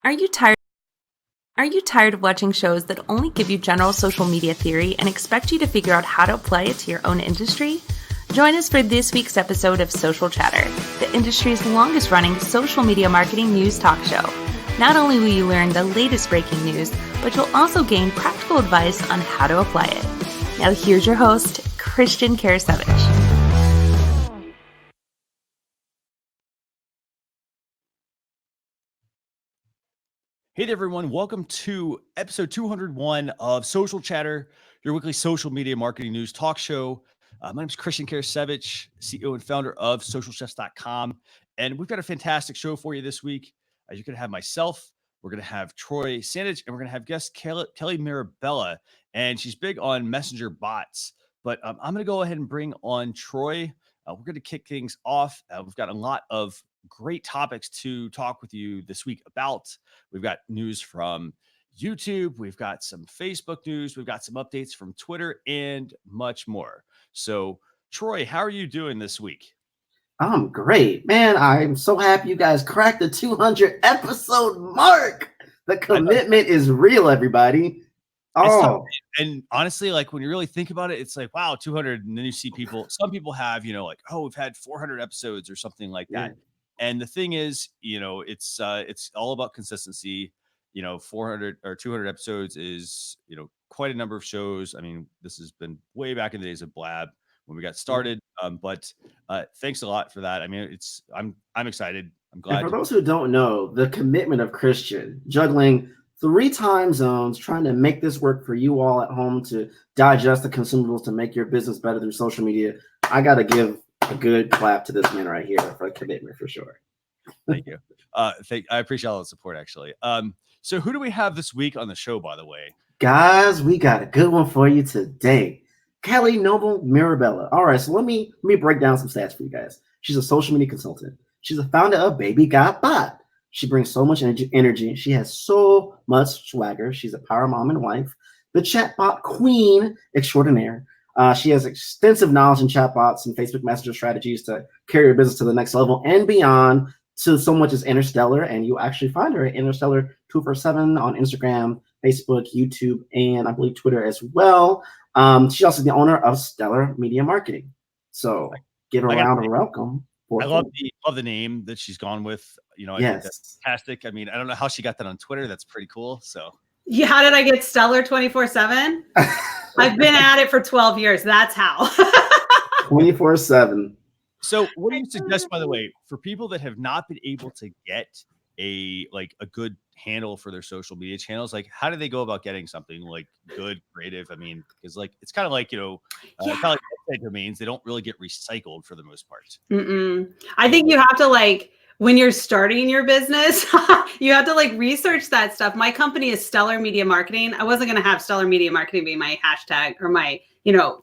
Are you tired? Are you tired of watching shows that only give you general social media theory and expect you to figure out how to apply it to your own industry? Join us for this week's episode of Social Chatter, the industry's longest-running social media marketing news talk show. Not only will you learn the latest breaking news, but you'll also gain practical advice on how to apply it. Now here's your host, Christian Karasevich. Hey there, everyone. Welcome to episode 201 of Social Chatter, your weekly social media marketing news talk show. My name is Christian Karasevich, CEO and founder of socialchefs.com. And we've got a fantastic show for you this week. You're going to have myself, we're going to have Troy Sandage, and we're going to have guest Kelly Mirabella. And she's big on messenger bots. But I'm going to go ahead and bring on Troy. We're going to kick things off. We've got a lot of great topics to talk with you this week about. We've got news from YouTube. We've got some Facebook news. We've got some updates from Twitter and much more. So, Troy, how are you doing this week? I'm great, man. I'm so happy you guys cracked the 200 episode mark. The commitment is real, everybody. Oh, and honestly, like when you really think about it, it's like, wow, 200. And then you see people, some people have, like, oh, we've had 400 episodes or something like that. And the thing is, it's all about consistency. 400 or 200 episodes is, quite a number of shows. I mean, this has been way back in the days of Blab when we got started. But thanks a lot for that. I mean, I'm excited. I'm glad. And for those who don't know, the commitment of Christian juggling 3 time zones, trying to make this work for you all at home to digest the consumables to make your business better through social media. I got to give a good clap to this man right here for a commitment for sure. Thank you. I appreciate all the support, actually. So who do we have this week on the show, by the way? Guys, we got a good one for you today. Kelly Mirabella. All right, so let me break down some stats for you guys. She's a social media consultant. She's a founder of Baby Got Bot. She brings so much energy. She has so much swagger. She's a power mom and wife, the chatbot queen extraordinaire. She has extensive knowledge in chatbots and Facebook Messenger strategies to carry your business to the next level and beyond, to so much as Interstellar. And you actually find her at Interstellar 247 on Instagram, Facebook, YouTube, and I believe Twitter as well. She's also the owner of Stellar Media Marketing. So give her a round of welcome. I love the name that she's gone with. I think that's fantastic. I mean, I don't know how she got that on Twitter. That's pretty cool. So yeah, how did I get Stellar 24/7? I've been at it for 12 years. That's how. 24/7. So what do you suggest, by the way, for people that have not been able to get a good handle for their social media channels? Like, how do they go about getting something like good, creative? I mean, because it's kind of like, kind of like website domains. They don't really get recycled for the most part. I think you have to when you're starting your business, you have to research that stuff. My company is Stellar Media Marketing. I wasn't going to have Stellar Media Marketing be my hashtag or my,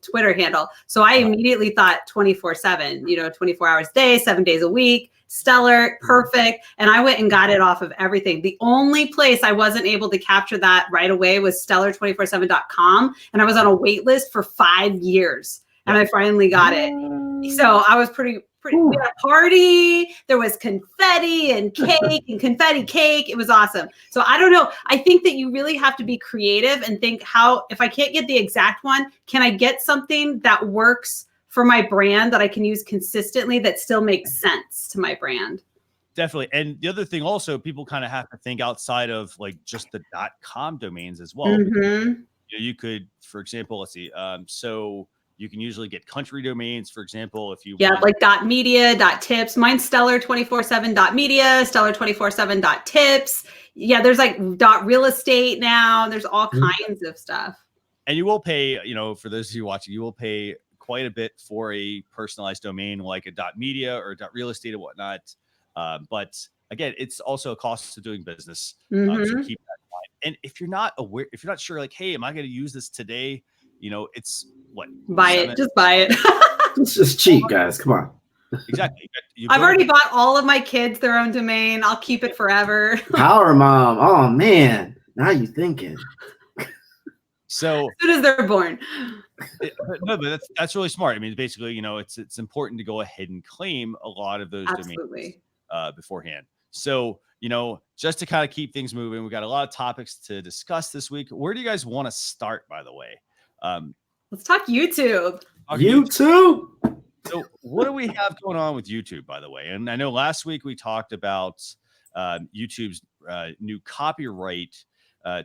Twitter handle. So I immediately thought 24/7, 24 hours a day, 7 days a week, Stellar, perfect. And I went and got it off of everything. The only place I wasn't able to capture that right away was stellar247.com. And I was on a wait list for 5 years. And I finally got it. So I was pretty. We had a party. There was confetti and cake and confetti cake. It was awesome. So I don't know. I think that you really have to be creative and think if I can't get the exact one, can I get something that works for my brand that I can use consistently that still makes sense to my brand? Definitely. And the other thing also, people kind of have to think outside of just the .com domains as well. Because, you could, for example, let's see. So you can usually get country domains, for example, if you like .media, .tips. Mine's stellar247.media, stellar247.tips. Yeah, there's .real estate now. There's all kinds of stuff. And you will pay, for those of you watching, you will pay quite a bit for a personalized domain like a .media or .real estate and whatnot. But again, it's also a cost of doing business. So keep that in mind. And if you're not aware, if you're not sure, hey, am I going to use this today? It's what? Just buy it. It's just cheap, guys. Come on. Exactly. I've already bought all of my kids their own domain. I'll keep it forever. Power mom. Oh man. Now you thinking. So as soon as they're born. But that's really smart. I mean, basically, it's important to go ahead and claim a lot of those domains beforehand. So, just to kind of keep things moving, we got a lot of topics to discuss this week. Where do you guys want to start, by the way? Let's talk YouTube. YouTube. So what do we have going on with YouTube, by the way? And I know last week we talked about YouTube's new copyright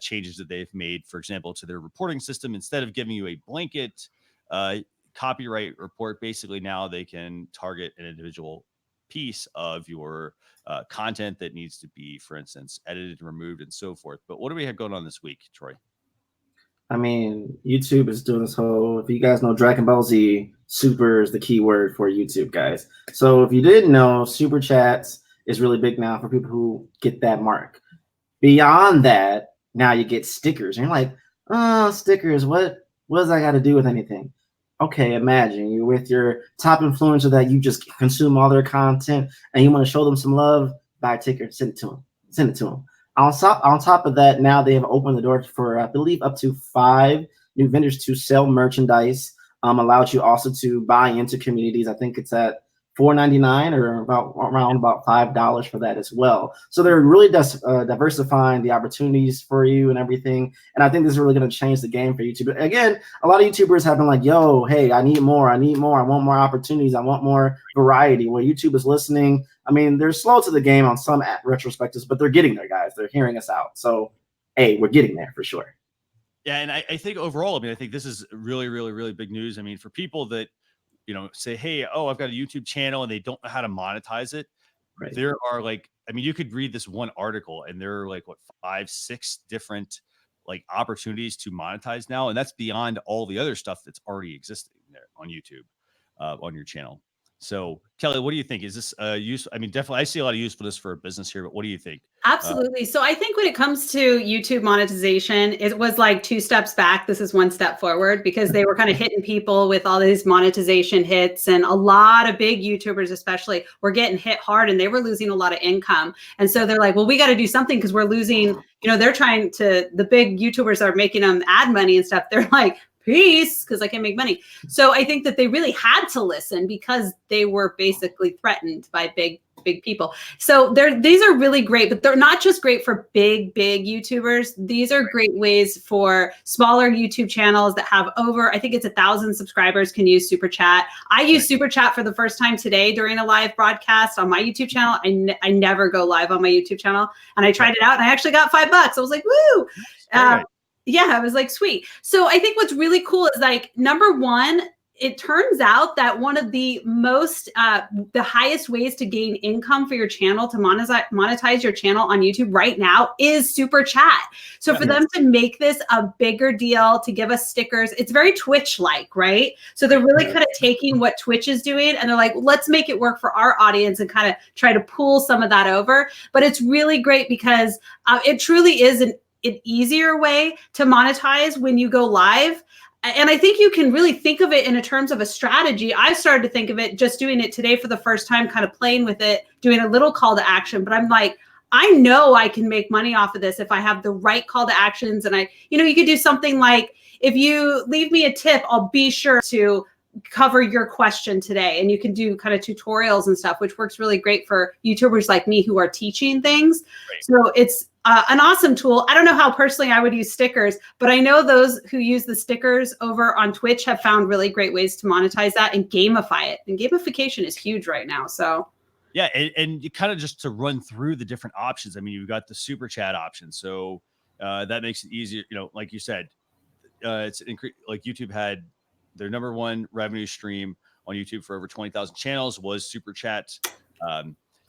changes that they've made, for example, to their reporting system. Instead of giving you a blanket copyright report, basically now they can target an individual piece of your content that needs to be, for instance, edited, removed, and so forth. But what do we have going on this week, Troy? I mean, YouTube is doing this whole, if you guys know Dragon Ball Z, super is the key word for YouTube, guys. So if you didn't know, super chats is really big now for people who get that mark. Beyond that, now you get stickers. And you're like, oh, stickers, what does that got to do with anything? Okay, imagine you're with your top influencer that you just consume all their content and you want to show them some love, buy a ticket, send it to them. On top of that, now they have opened the door for, I believe, up to 5 new vendors to sell merchandise. Allowed you also to buy into communities. I think it's at $4.99 or around about $5 for that as well. So they're really diversifying the opportunities for you and everything. And I think this is really going to change the game for YouTube. Again, a lot of YouTubers have been like, yo, hey, I need more. I want more opportunities. I want more variety. Where YouTube is listening. I mean, they're slow to the game on some retrospectives, but they're getting there, guys. They're hearing us out. So, hey, we're getting there for sure. Yeah, and I think overall, I think this is really, really, really big news. I mean, for people that, say, hey, I've got a YouTube channel and they don't know how to monetize it. Right. There are you could read this one article and there are 5, 6 different opportunities to monetize now. And that's beyond all the other stuff that's already existing there on YouTube, on your channel. So Kelly, what do you think? Is this useful? I mean, definitely I see a lot of usefulness for a business here, but what do you think? Absolutely. So I think when it comes to YouTube monetization, it was 2 steps back. This is 1 step forward because they were kind of hitting people with all these monetization hits, and a lot of big YouTubers especially were getting hit hard and they were losing a lot of income. And so they're like, well, we got to do something because we're losing, they're trying to, the big YouTubers are making them ad money and stuff. They're like, peace, because I can make money. So I think that they really had to listen because they were basically threatened by big people. So these are really great, but they're not just great for big YouTubers. These are great ways for smaller YouTube channels that have over, I think it's 1,000 subscribers can use Super Chat. I use Super Chat for the first time today during a live broadcast on my YouTube channel. I never go live on my YouTube channel, and I tried it out and I actually got $5. I was like, woo! Yeah, I was like, sweet. So I think what's really cool is number one, it turns out that one of the most, the highest ways to gain income for your channel, to monetize your channel on YouTube right now is Super Chat. So for them to make this a bigger deal, to give us stickers, it's very Twitch-like, right? So they're really kind of taking what Twitch is doing and they're like, let's make it work for our audience and kind of try to pull some of that over. But it's really great because it truly is an easier way to monetize when you go live. And I think you can really think of it in terms of a strategy. I started to think of it just doing it today for the first time, kind of playing with it, doing a little call to action. But I'm like, I know I can make money off of this if I have the right call to actions. And you could do something like, if you leave me a tip, I'll be sure to cover your question today. And you can do kind of tutorials and stuff, which works really great for YouTubers like me who are teaching things. Right. So it's an awesome tool. I don't know how personally I would use stickers, but I know those who use the stickers over on Twitch have found really great ways to monetize that and gamify it. And gamification is huge right now. So yeah, and you kind of just to run through the different options. I mean, you've got the Super Chat option. So that makes it easier. Like you said, it's YouTube had their number 1 revenue stream on YouTube for over 20,000 channels was Super Chat.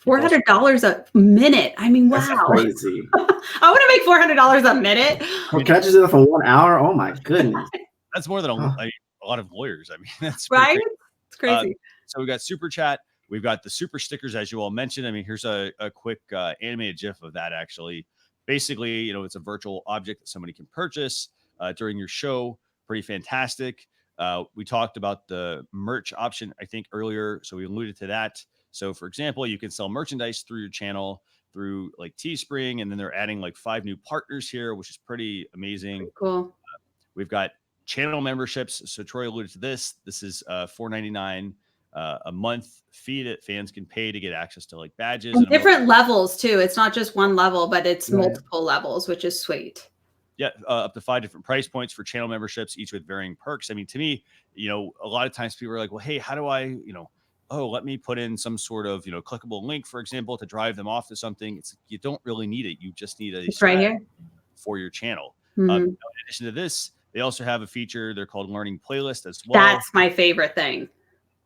$400 a minute. I mean, wow. That's crazy. I want to make $400 a minute. Well, can I just do that for 1 hour? Oh my goodness. That's more than a lot of lawyers. I mean, that's right. It's crazy. So we got Super Chat. We've got the super stickers, as you all mentioned. I mean, here's a quick animated GIF of that. Actually, basically, it's a virtual object that somebody can purchase during your show. Pretty fantastic. We talked about the merch option, I think, earlier. So we alluded to that. So, for example, you can sell merchandise through your channel through Teespring, and then they're adding 5 new partners here, which is pretty amazing. Pretty cool. We've got channel memberships. So Troy alluded to this. This is $4.99 a month fee that fans can pay to get access to like badges and and different levels too. It's not just one level, but it's Right. multiple levels, which is sweet. Yeah, up to 5 different price points for channel memberships, each with varying perks. I mean, to me, a lot of times people are like, well, hey, how do I, oh, let me put in some sort of, clickable link, for example, to drive them off to something. You don't really need it. You just need a It's right here. for your channel. Mhm. In addition to this, they also have a feature they're called Learning Playlist as well. That's my favorite thing.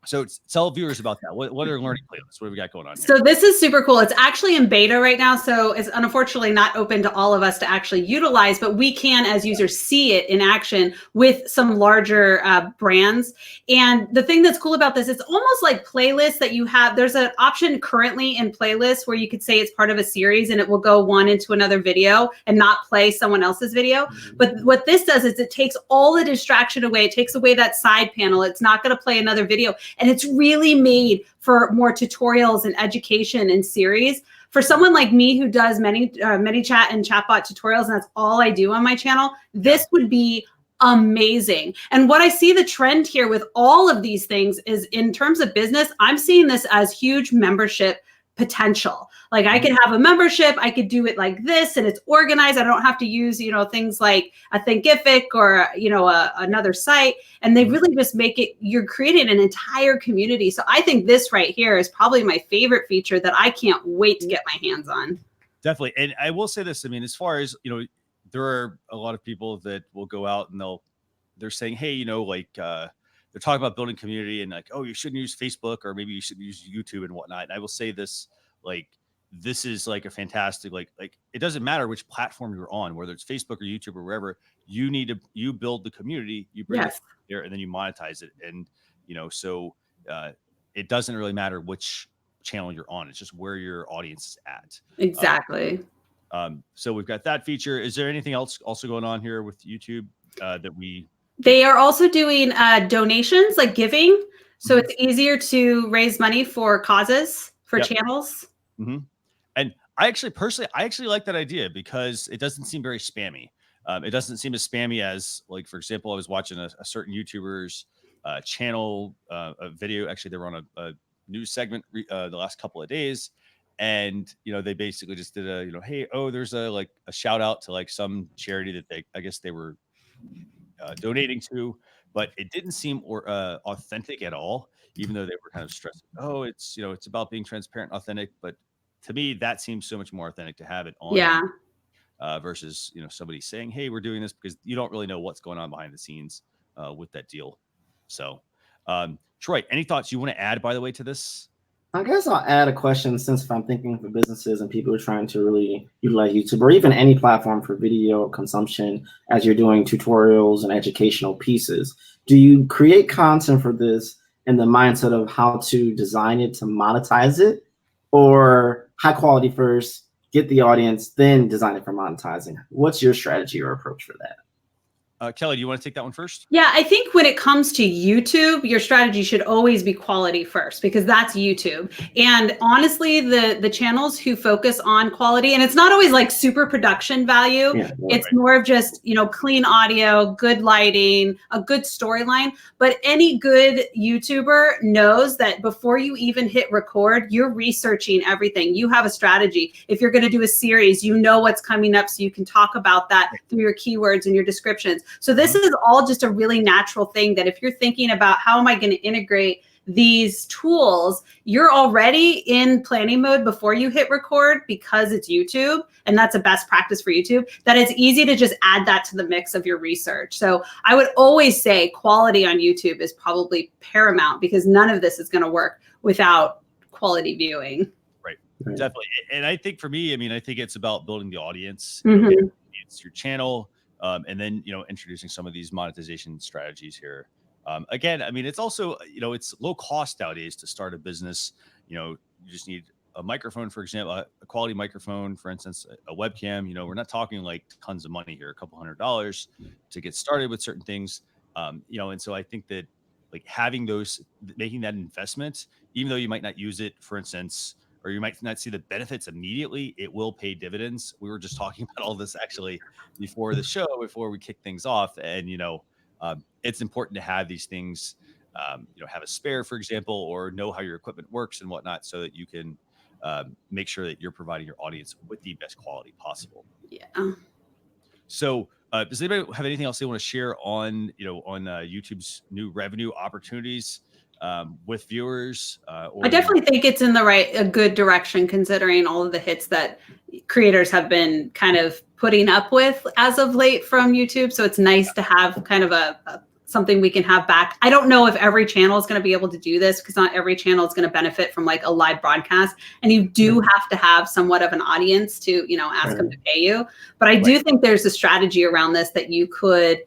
So tell viewers about that. What are learning playlists? What have we got going on here? So this is super cool. It's actually in beta right now. So it's unfortunately not open to all of us to actually utilize, but we can, as users, see it in action with some larger brands. And the thing that's cool about this, it's almost like playlists that you have. There's an option currently in playlists where you could say it's part of a series and it will go one into another video and not play someone else's video. Mhm. But what this does is it takes all the distraction away. It takes away that side panel. It's not going to play another video. And it's really made for more tutorials and education and series. For someone like me who does ManiChat and chatbot tutorials, and that's all I do on my channel, this would be amazing. And what I see the trend here with all of these things is in terms of business, I'm seeing this as huge membership potential. Like I could have a membership, I could do it like this, and it's organized. I don't have to use, things like a Thinkific or, another site. And they really just make it, you're creating an entire community. So I think this right here is probably my favorite feature that I can't wait to get my hands on. Definitely. And I will say this, I mean, as far as, there are a lot of people that will go out and they're saying, hey, they're talking about building community and like, oh, you shouldn't use Facebook or maybe you should use YouTube and whatnot. And I will say this, this is like a fantastic, like it doesn't matter which platform you're on, whether it's Facebook or YouTube or wherever, you build the community, you bring it there and then you monetize it. And, so it doesn't really matter which channel you're on. It's just where your audience is at. Exactly. So we've got that feature. Is there anything else also going on here with YouTube They are also doing donations, like giving. So it's easier to raise money for causes, for channels. Mm-hmm. And I actually like that idea because it doesn't seem very spammy. It doesn't seem as spammy as, like, for example, I was watching a certain YouTuber's channel, a video. Actually, they were on a news segment the last couple of days. And, they basically just did a, hey, there's a shout out to like some charity that I guess they were donating to, but it didn't seem authentic at all, even though they were kind of stressing, it's, it's about being transparent, authentic. But to me, that seems so much more authentic to have it on versus, somebody saying, hey, we're doing this, because you don't really know what's going on behind the scenes with that deal. So, Troy, any thoughts you want to add, by the way, to this? I guess I'll add a question, since if I'm thinking for businesses and people are trying to really utilize YouTube or even any platform for video consumption as you're doing tutorials and educational pieces. Do you create content for this in the mindset of how to design it to monetize it, or high quality first, get the audience, then design it for monetizing? What's your strategy or approach for that? Kelly, do you want to take that one first? Yeah, I think when it comes to YouTube, your strategy should always be quality first, because that's YouTube. And honestly, the channels who focus on quality, and it's not always like super production value. It's more of just, clean audio, good lighting, a good storyline. But any good YouTuber knows that before you even hit record, you're researching everything. You have a strategy. If you're going to do a series, you know what's coming up, so you can talk about that through your keywords and your descriptions. So this is all just a really natural thing that if you're thinking about how am I going to integrate these tools, you're already in planning mode before you hit record, because it's YouTube, and that's a best practice for YouTube, that it's easy to just add that to the mix of your research. So I would always say quality on YouTube is probably paramount, because none of this is going to work without quality viewing. Right. Definitely. And I think for me, I think it's about building the audience. It's your channel. And then, introducing some of these monetization strategies here. Again, it's also, it's low cost nowadays to start a business. You just need a microphone, for example, a quality microphone, for instance, a webcam. We're not talking like tons of money here, a couple $100s to get started with certain things. And so I think that like making that investment, even though you might not use it, for instance, or you might not see the benefits immediately, it will pay dividends. We were just talking about all this actually before the show, before we kick things off. And, it's important to have these things have a spare, for example, or know how your equipment works and whatnot, so that you can make sure that you're providing your audience with the best quality possible. Yeah. So, does anybody have anything else they want to share on YouTube's new revenue opportunities with viewers? I definitely think it's in a good direction, considering all of the hits that creators have been kind of putting up with as of late from YouTube. So it's nice to have kind of something we can have back. I don't know if every channel is going to be able to do this, because not every channel is going to benefit from like a live broadcast. And you do have to have somewhat of an audience to, ask them to pay you. But I do think there's a strategy around this that you could,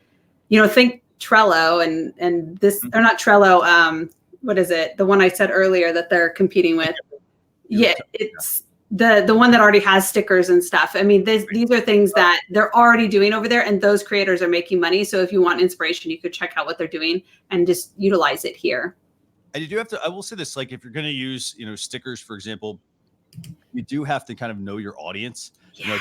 think Trello and this, or not Trello, what is it? The one I said earlier that they're competing with. Yeah, it's the one that already has stickers and stuff. I mean, these are things that they're already doing over there, and those creators are making money. So if you want inspiration, you could check out what they're doing and just utilize it here. And you do have to, I will say this, like if you're going to use, stickers, for example, you do have to kind of know your audience. Yeah.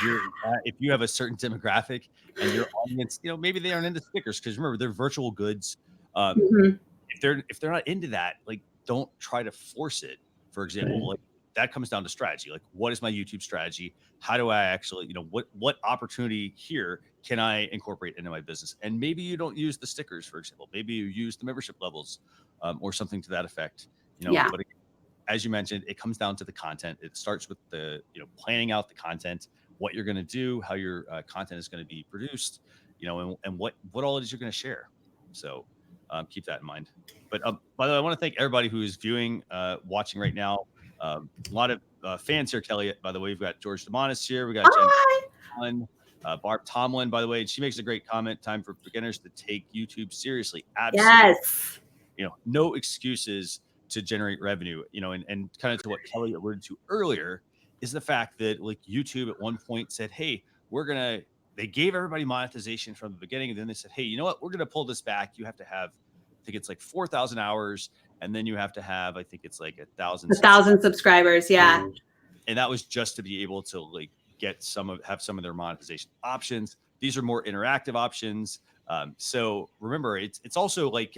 If you have a certain demographic and your audience, maybe they aren't into stickers, because remember, they're virtual goods. If they're not into that, like, don't try to force it. For example, like that comes down to strategy. Like, what is my YouTube strategy? How do I actually, what opportunity here can I incorporate into my business? And maybe you don't use the stickers, for example. Maybe you use the membership levels or something to that effect. But as you mentioned, it comes down to the content. It starts with the, planning out the content, what you're going to do, how your content is going to be produced, and what all it is you're going to share. So keep that in mind. But by the way, I want to thank everybody who is viewing, watching right now. A lot of fans here, Kelly. By the way, we've got George Demonis here. We got Jen, Barb Tomlin, by the way. She makes a great comment. Time for beginners to take YouTube seriously. Absolutely. Yes. No excuses to generate revenue. And kind of to what Kelly alluded to earlier is the fact that like YouTube at one point said, hey, they gave everybody monetization from the beginning. And then they said, hey, you know what? We're going to pull this back. You have to have, I think it's like 4,000 hours. And then you have to have, I think it's like 1,000 subscribers. Yeah. And that was just to be able to like have some of their monetization options. These are more interactive options. So remember, it's also like,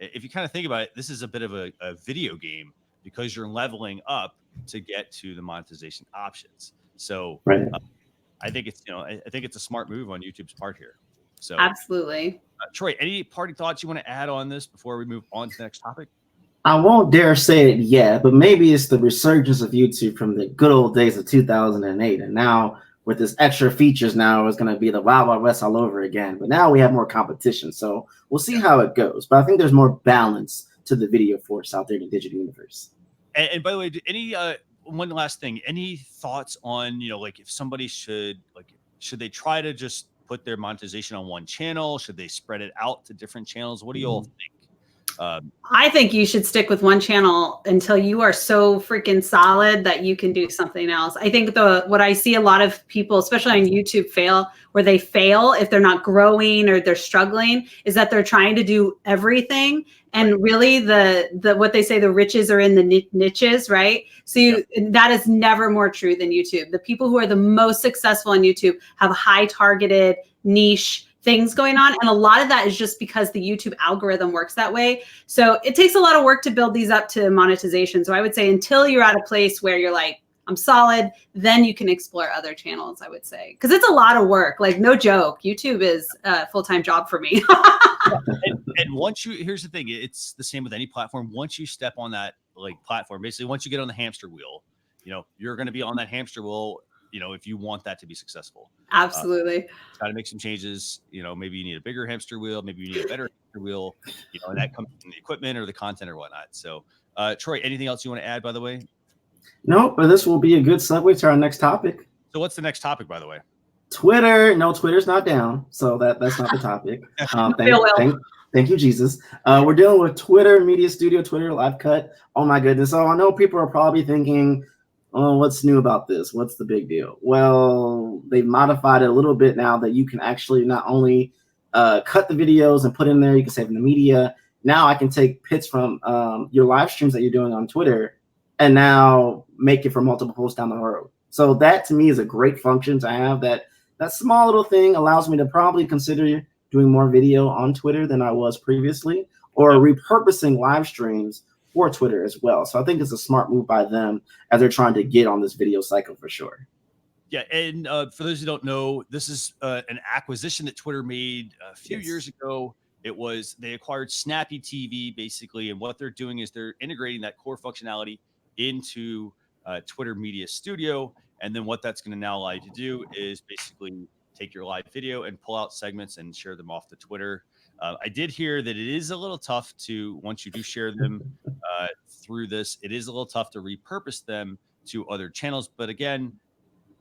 if you kind of think about it, this is a bit of a video game, because you're leveling up to get to the monetization options. So I think it's a smart move on YouTube's part here. So absolutely. Troy, any parting thoughts you want to add on this before we move on to the next topic? I won't dare say it yet, but maybe it's the resurgence of YouTube from the good old days of 2008. And now with this extra features, now it's going to be the Wild Wild West all over again. But now we have more competition. So we'll see how it goes. But I think there's more balance to the video force out there in the digital universe. And by the way, any one last thing, any thoughts on, like if somebody should they try to just put their monetization on one channel? Should they spread it out to different channels? What do you all think? I think you should stick with one channel until you are so freaking solid that you can do something else. I think what I see a lot of people, especially on YouTube, where they fail if they're not growing or they're struggling, is that they're trying to do everything. And really what they say, the riches are in the niches, right? So that is never more true than YouTube. The people who are the most successful on YouTube have high targeted niche things going on. And a lot of that is just because the YouTube algorithm works that way. So it takes a lot of work to build these up to monetization. So I would say until you're at a place where you're like, I'm solid, then you can explore other channels, I would say. Because it's a lot of work, like no joke. YouTube is a full-time job for me. and here's the thing, it's the same with any platform. Once you step on that platform, basically once you get on the hamster wheel, you're going to be on that hamster wheel, if you want that to be successful. Absolutely. Got to make some changes. Maybe you need a bigger hamster wheel, maybe you need a better hamster wheel, and that comes from the equipment or the content or whatnot. So Troy, anything else you want to add, by the way? No, but this will be a good segue to our next topic. So what's the next topic, by the way? Twitter. No, Twitter's not down. So that's not the topic. Thank you, Jesus. We're dealing with Twitter Media Studio, Twitter Live Cut. Oh my goodness. So I know people are probably thinking, oh, what's new about this? What's the big deal? Well, they've modified it a little bit now that you can actually not only cut the videos and put in there, you can save in the media. Now I can take bits from your live streams that you're doing on Twitter and now make it for multiple posts down the road. So that to me is a great function to have. That small little thing allows me to probably consider doing more video on Twitter than I was previously, or repurposing live streams for Twitter as well. So I think it's a smart move by them as they're trying to get on this video cycle for sure. Yeah, and for those who don't know, this is an acquisition that Twitter made a few years ago. It was they acquired Snappy TV basically, and what they're doing is they're integrating that core functionality into Twitter Media Studio, and then what that's going to now allow you to do is basically take your live video and pull out segments and share them off to Twitter. I did hear that it is a little tough to once you do share them through this, it is a little tough to repurpose them to other channels, but again.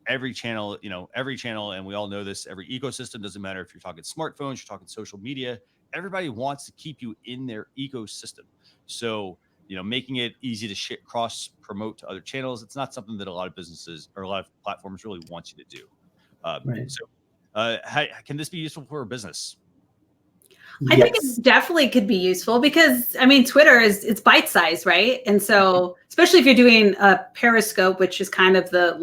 Every channel, and we all know this, every ecosystem, doesn't matter if you're talking smartphones, you're talking social media, everybody wants to keep you in their ecosystem. So, making it easy to cross promote to other channels, it's not something that a lot of businesses or a lot of platforms really want you to do. Right. So, how can this be useful for a business? I think it definitely could be useful because Twitter it's bite size, right? And so especially if you're doing a Periscope, which is kind of the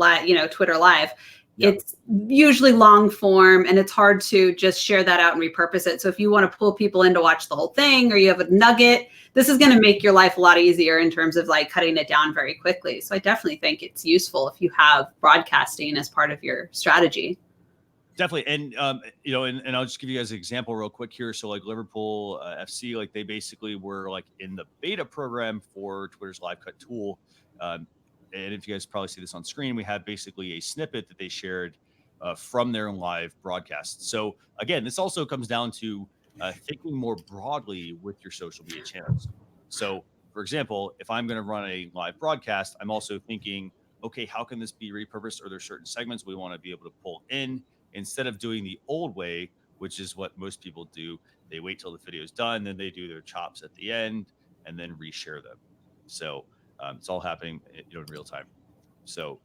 Twitter Live, it's usually long form and it's hard to just share that out and repurpose it. So if you want to pull people in to watch the whole thing or you have a nugget, this is going to make your life a lot easier in terms of like cutting it down very quickly. So I definitely think it's useful if you have broadcasting as part of your strategy. Definitely. And, and I'll just give you guys an example real quick here. So like Liverpool FC, like they basically were like in the beta program for Twitter's live cut tool. And if you guys probably see this on screen, we have basically a snippet that they shared from their live broadcast. So again, this also comes down to thinking more broadly with your social media channels. So for example, if I'm going to run a live broadcast, I'm also thinking, okay, how can this be repurposed? Are there certain segments we want to be able to pull in? Instead of doing the old way, which is what most people do, they wait till the video is done, then they do their chops at the end, and then reshare them. So it's all happening, in real time. So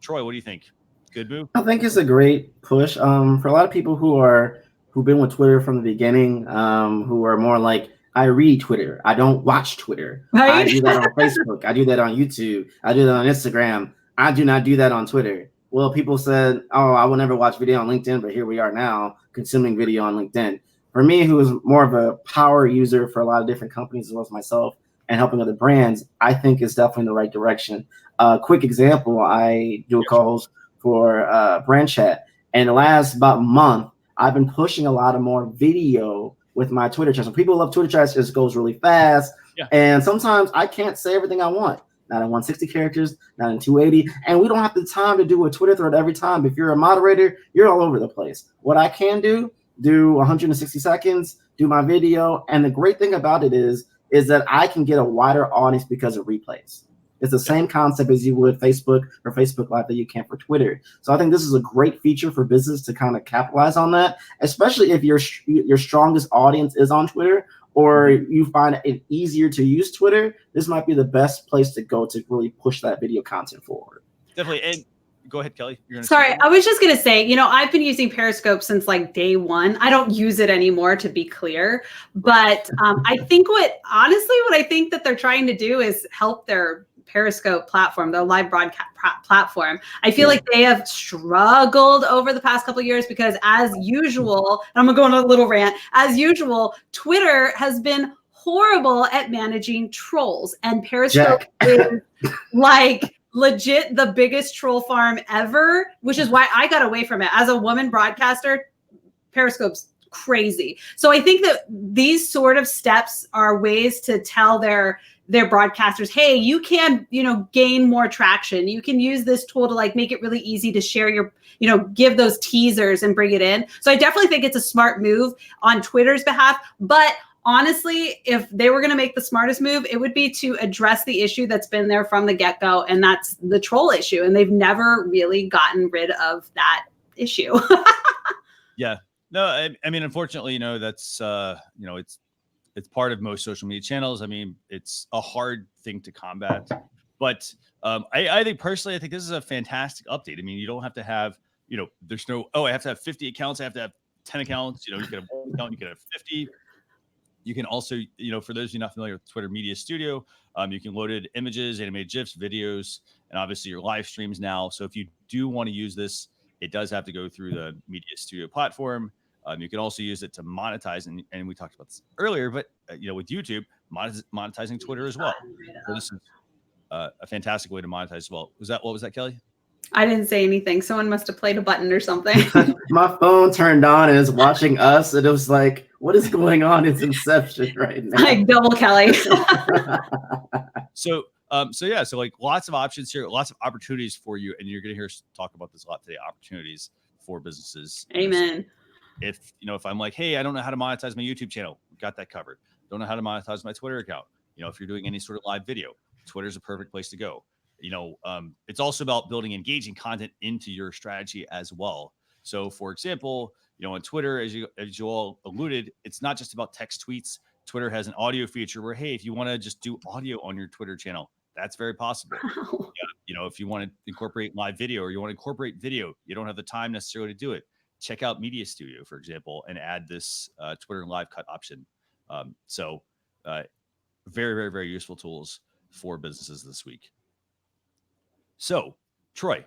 Troy, what do you think? Good move? I think it's a great push for a lot of people who've been with Twitter from the beginning, who are more like, I read Twitter. I don't watch Twitter. Right? I do that on Facebook. I do that on YouTube. I do that on Instagram. I do not do that on Twitter. Well, people said, oh, I will never watch video on LinkedIn, but here we are now consuming video on LinkedIn. For me, who is more of a power user for a lot of different companies as well as myself and helping other brands, I think it's definitely the right direction. Quick example, I do a co-host for Brand Chat. And the last about month, I've been pushing a lot of more video with my Twitter channel. People love Twitter chats, it just goes really fast. Yeah. And sometimes I can't say everything I want. Not in 160 characters, not in 280. And we don't have the time to do a Twitter thread every time. If you're a moderator, you're all over the place. What I can do 160 seconds, do my video. And the great thing about it is that I can get a wider audience because of replays. It's the same concept as you would Facebook or Facebook Live that you can for Twitter. So I think this is a great feature for business to kind of capitalize on that, especially if your strongest audience is on Twitter, or you find it easier to use Twitter. This might be the best place to go to really push that video content forward. Definitely. And go ahead, Kelly. Sorry, I was just going to say, I've been using Periscope since like day one. I don't use it anymore, to be clear. But I think what I think that they're trying to do is help their Periscope platform, the live broadcast platform. I feel like they have struggled over the past couple of years because, as usual, and I'm gonna go on a little rant, as usual, Twitter has been horrible at managing trolls, and Periscope is like legit the biggest troll farm ever, which is why I got away from it. As a woman broadcaster, Periscope's crazy. So I think that these sort of steps are ways to tell their broadcasters, hey, you can, gain more traction. You can use this tool to like make it really easy to share your, give those teasers and bring it in. So I definitely think it's a smart move on Twitter's behalf. But honestly, if they were going to make the smartest move, it would be to address the issue that's been there from the get-go, and that's the troll issue. And they've never really gotten rid of that issue. Yeah. No, I mean, unfortunately, that's, it's part of most social media channels. I mean, it's a hard thing to combat, but I think personally, I think this is a fantastic update. I mean, you don't have to have, there's no, I have to have 50 accounts. I have to have 10 accounts. You can have 1 account, you can have 50. You can also, for those of you not familiar with Twitter Media Studio, you can load in images, animated GIFs, videos, and obviously your live streams now. So if you do want to use this, it does have to go through the Media Studio platform. You can also use it to monetize, and we talked about this earlier, but with YouTube, monetizing Twitter as well. So this is a fantastic way to monetize as well. What was that, Kelly? I didn't say anything. Someone must have played a button or something. My phone turned on and is watching us, and it was like, what is going on? It's Inception right now. Like double Kelly. So like lots of options here, lots of opportunities for you, and you're going to hear us talk about this a lot today. Opportunities for businesses. Amen. If I'm like, hey, I don't know how to monetize my YouTube channel, got that covered. Don't know how to monetize my Twitter account. If you're doing any sort of live video, Twitter's a perfect place to go. It's also about building engaging content into your strategy as well. So, for example, on Twitter, as you all alluded, it's not just about text tweets. Twitter has an audio feature where, hey, if you want to just do audio on your Twitter channel, that's very possible. Wow. Yeah, if you want to incorporate live video or you want to incorporate video, you don't have the time necessarily to do it. Check out Media Studio, for example, and add this Twitter live cut option. Very, very, very useful tools for businesses this week. So, Troy,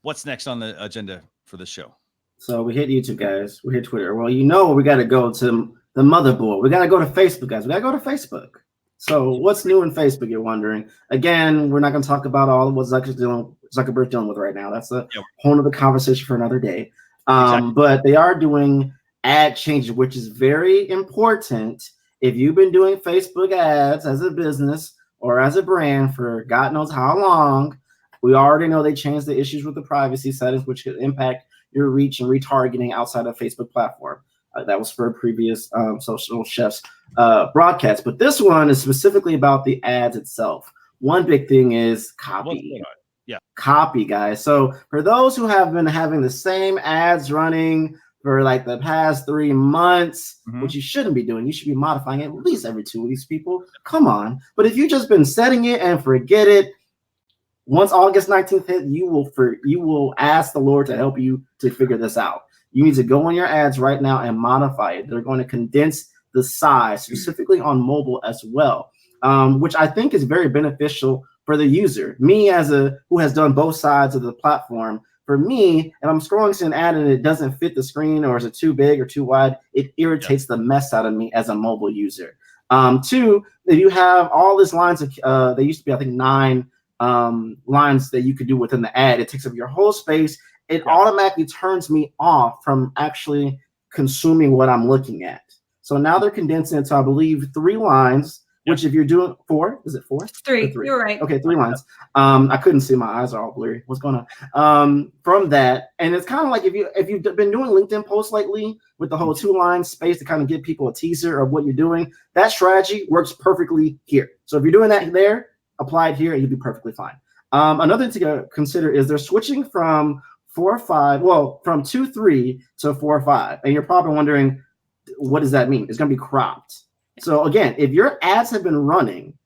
what's next on the agenda for this show? So we hit YouTube, guys. We hit Twitter. Well, we got to go to the motherboard. We got to go to Facebook, guys. We got to go to Facebook. So what's new in Facebook, you're wondering? Again, we're not going to talk about all of what Zuckerberg's dealing with right now. That's a whole other conversation for another day. Exactly. But they are doing ad changes, which is very important. If you've been doing Facebook ads as a business or as a brand for God knows how long, we already know they changed the issues with the privacy settings, which could impact your reach and retargeting outside of Facebook platform. That was for a previous Social Chefs broadcast. But this one is specifically about the ads itself. One big thing is copy. Yeah. Copy, guys. So for those who have been having the same ads running for like the past 3 months, which you shouldn't be doing, you should be modifying it at least every 2 weeks, people. Come on. But if you've just been setting it and forget it, once August 19th hit, you will ask the Lord to help you to figure this out. You need to go on your ads right now and modify it. They're going to condense the size, specifically on mobile as well, which I think is very beneficial for the user. Me who has done both sides of the platform, for me, if I'm scrolling to an ad and it doesn't fit the screen or is it too big or too wide, it irritates the mess out of me as a mobile user. 2, if you have all these lines of, they used to be, I think, 9 lines that you could do within the ad. It takes up your whole space. It automatically turns me off from actually consuming what I'm looking at. So now they're condensing it to, I believe, 3 lines, which if you're doing 4, is it 4? 3. You're right. Okay, 3 lines. I couldn't see, my eyes are all blurry. What's going on? From that, and it's kind of like if you've been doing LinkedIn posts lately with the whole 2-line space to kind of give people a teaser of what you're doing, that strategy works perfectly here. So if you're doing that there, apply it here and you'll be perfectly fine. Another thing to consider is they're switching from 2.3 to 4.5, and you're probably wondering, what does that mean? It's going to be cropped. So again, if your ads have been running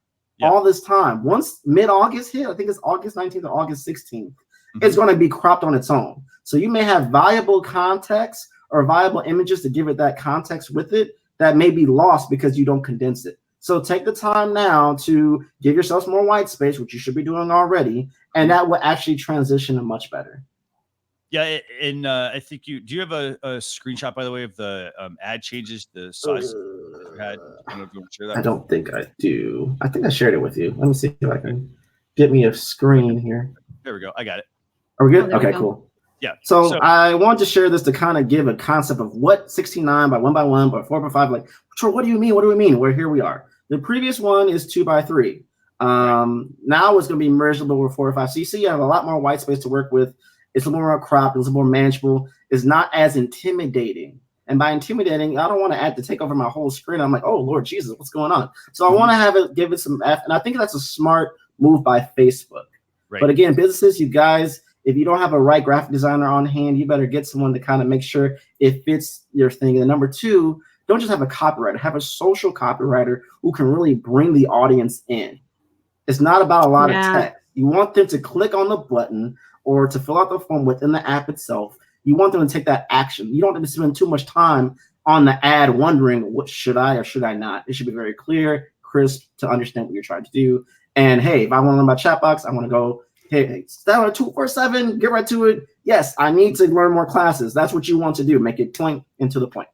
all this time, once mid-August hit, I think it's August 19th or August 16th, it's going to be cropped on its own. So you may have valuable context or valuable images to give it that context with it that may be lost because you don't condense it. So take the time now to give yourself some more white space, which you should be doing already, and that will actually transition much better. Yeah, and I think do you have a screenshot, by the way, of the ad changes, the size you had? I don't know if you want to share that. I don't think I do. I think I shared it with you. Let me see if I can get me a screen here. There we go. I got it. Are we good? Oh, okay, cool. Yeah. So I want to share this to kind of give a concept of what 69 by 1 by 1 by 4 by 5, like, what do you mean? What do we mean? Well, here we are. The previous one is 2 by 3. Now it's going to be mergeable with 4 or 5. So you see you have a lot more white space to work with. It's a little more cropped. It's a little more manageable. It's not as intimidating. And by intimidating, I don't want to add to take over my whole screen. I'm like, oh, Lord Jesus, what's going on? So I want to have it, give it some F. And I think that's a smart move by Facebook. Right. But again, businesses, you guys, if you don't have a right graphic designer on hand, you better get someone to kind of make sure it fits your thing. And number 2, don't just have a copywriter. Have a social copywriter who can really bring the audience in. It's not about a lot of text. You want them to click on the button or to fill out the form within the app itself. You want them to take that action. You don't want them to spend too much time on the ad wondering, what should I or should I not? It should be very clear, crisp to understand what you're trying to do. And hey, if I want to learn about chat box, I want to go Hey, Stellar 247, get right to it. Yes, I need to learn more classes. That's what you want to do. Make it point into the point.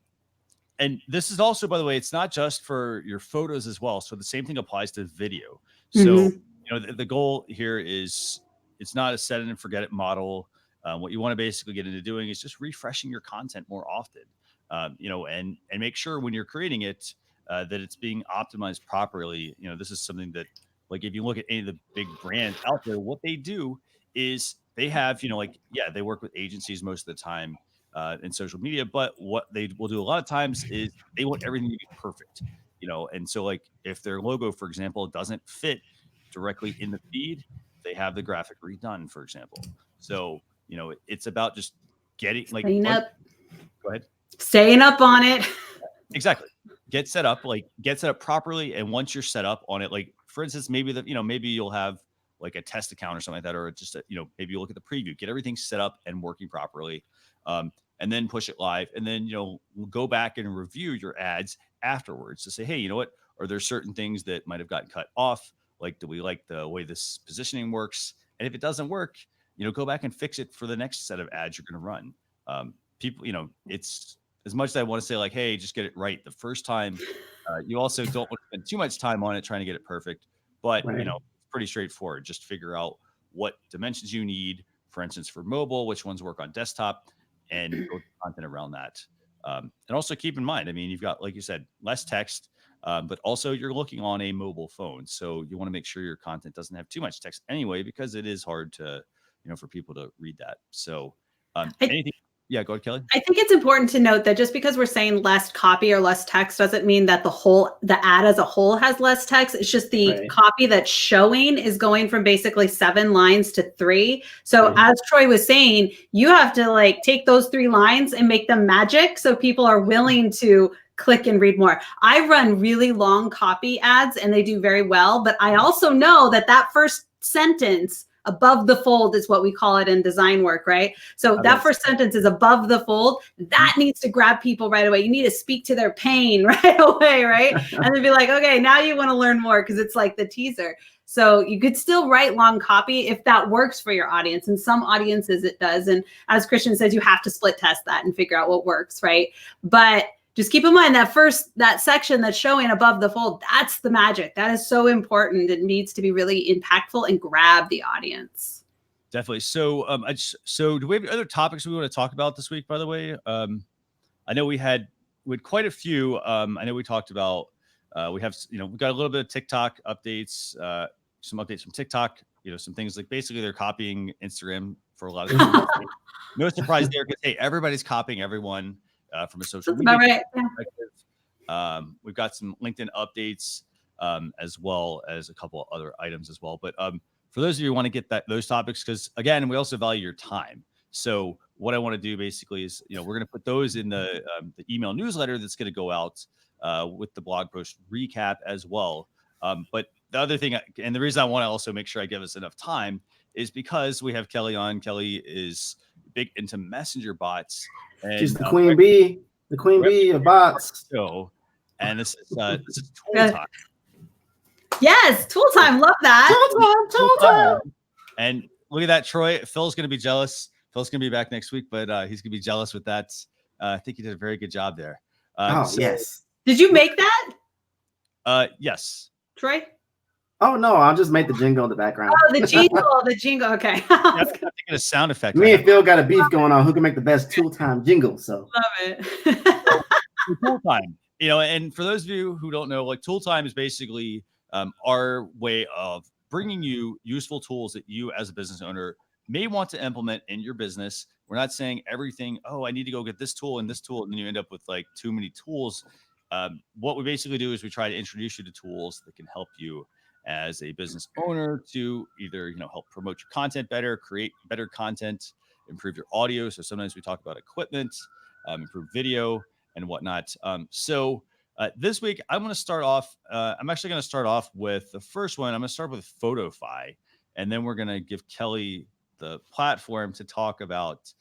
And this is also, by the way, it's not just for your photos as well. So the same thing applies to video. So, the goal here is it's not a set it and forget it model. What you want to basically get into doing is just refreshing your content more often, and make sure when you're creating it that it's being optimized properly. This is something that, like, if you look at any of the big brands out there, what they do is they have, they work with agencies most of the time in social media, but what they will do a lot of times is they want everything to be perfect, and so, like, if their logo, for example, doesn't fit directly in the feed, they have the graphic redone, for example. So, it's about just getting Staying up. Go ahead. Staying up on it. Exactly. Get set up properly. And once you're set up on it, like, for instance, maybe maybe you'll have like a test account or something like that, or just, maybe you look at the preview, get everything set up and working properly. And then push it live. And then, we'll go back and review your ads afterwards to say, hey, you know what? Are there certain things that might have gotten cut off? Like, do we like the way this positioning works? And if it doesn't work, go back and fix it for the next set of ads you're going to run. People, it's as much as I want to say, like, hey, just get it right the first time. You also don't want to spend too much time on it trying to get it perfect. But, Right. it's pretty straightforward. Just figure out what dimensions you need. For instance, for mobile, which ones work on desktop, and build content around that. And also keep in mind, I mean, you've got, like you said, less text, but also you're looking on a mobile phone. So you want to make sure your content doesn't have too much text anyway, because it is hard to, for people to read that. So anything. Yeah, go ahead, Kelly. I think it's important to note that just because we're saying less copy or less text doesn't mean that the ad as a whole has less text. It's just the Right. copy that's showing is going from basically 7 lines to 3. So as Troy was saying, you have to like take those 3 lines and make them magic so people are willing to click and read more. I run really long copy ads and they do very well, but I also know that first sentence above the fold is what we call it in design work, right? So that first sentence is above the fold. That needs to grab people right away. You need to speak to their pain right away, right? And then be like, okay, now you want to learn more because it's like the teaser. So you could still write long copy if that works for your audience. And some audiences it does. And as Christian says, you have to split test that and figure out what works, right? But just keep in mind that section that's showing above the fold, that's the magic. That is so important. It needs to be really impactful and grab the audience. Definitely. So, so do we have other topics we want to talk about this week, by the way? I know we had quite a few. I know we talked about, we have, we got a little bit of TikTok updates, some updates from TikTok, some things like basically they're copying Instagram for a lot of people. No surprise there, because, hey, everybody's copying everyone. From a social media perspective. We've got some LinkedIn updates, as well as a couple other items as well. But for those of you who want to get those topics, because again, we also value your time. So what I want to do basically is, we're going to put those in the email newsletter that's going to go out with the blog post recap as well. But the other thing, and the reason I want to also make sure I give us enough time, is because we have Kelly on. Kelly is big into messenger bots. And, she's the queen bee, of bots. So, and this is tool time. Yes, tool time. Love that. Tool time. And look at that, Troy. Phil's going to be jealous. Phil's going to be back next week, but he's going to be jealous with that. I think he did a very good job there. Yes. Did you make that? Yes. Troy? Oh no, I'll just make the jingle in the background. Oh, the jingle. Okay. I'm thinking a sound effect. Me and Phil got a beef going on. Who can make the best tool time jingle? So love it. Tool time, and for those of you who don't know, like, tool time is basically our way of bringing you useful tools that you as a business owner may want to implement in your business. We're not saying everything, oh, I need to go get this tool and this tool, and then you end up with like too many tools. What we basically do is we try to introduce you to tools that can help you as a business owner to either, help promote your content better, create better content, improve your audio. So sometimes we talk about equipment, improve video and whatnot. So this week I'm going to start off. I'm actually going to start off with the first one. I'm going to start with Photofy, and then we're going to give Kelly the platform to talk about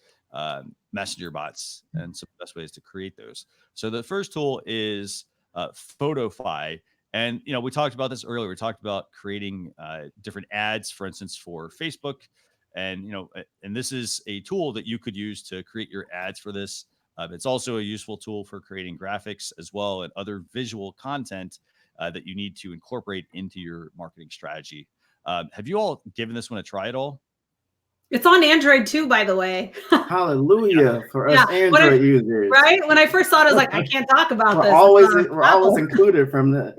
messenger bots and some best ways to create those. So the first tool is Photofy. And, we talked about this earlier. We talked about creating different ads, for instance, for Facebook. And, and this is a tool that you could use to create your ads for this. It's also a useful tool for creating graphics as well and other visual content that you need to incorporate into your marketing strategy. Have you all given this one a try at all? It's on Android too, by the way. Hallelujah for us Android users. Right? When I first saw it, I was like, I can't talk about this. We're always excluded from the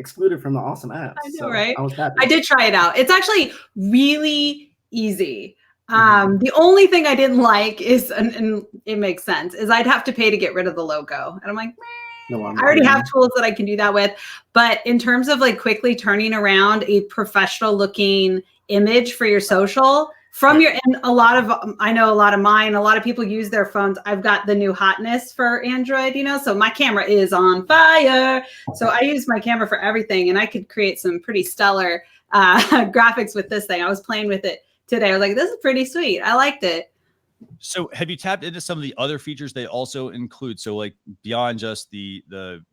awesome apps. I know, right? I was happy. I did try it out. It's actually really easy. The only thing I didn't like is, and it makes sense, is I'd have to pay to get rid of the logo. And I'm like, I already have tools that I can do that with. But in terms of like quickly turning around a professional looking image for your social, and I know a lot of people use their phones. I've got the new hotness for Android, so my camera is on fire. So I use my camera for everything, and I could create some pretty stellar graphics with this thing. I was playing with it today. I was like, this is pretty sweet. I liked it. So have you tapped into some of the other features they also include? So like beyond just the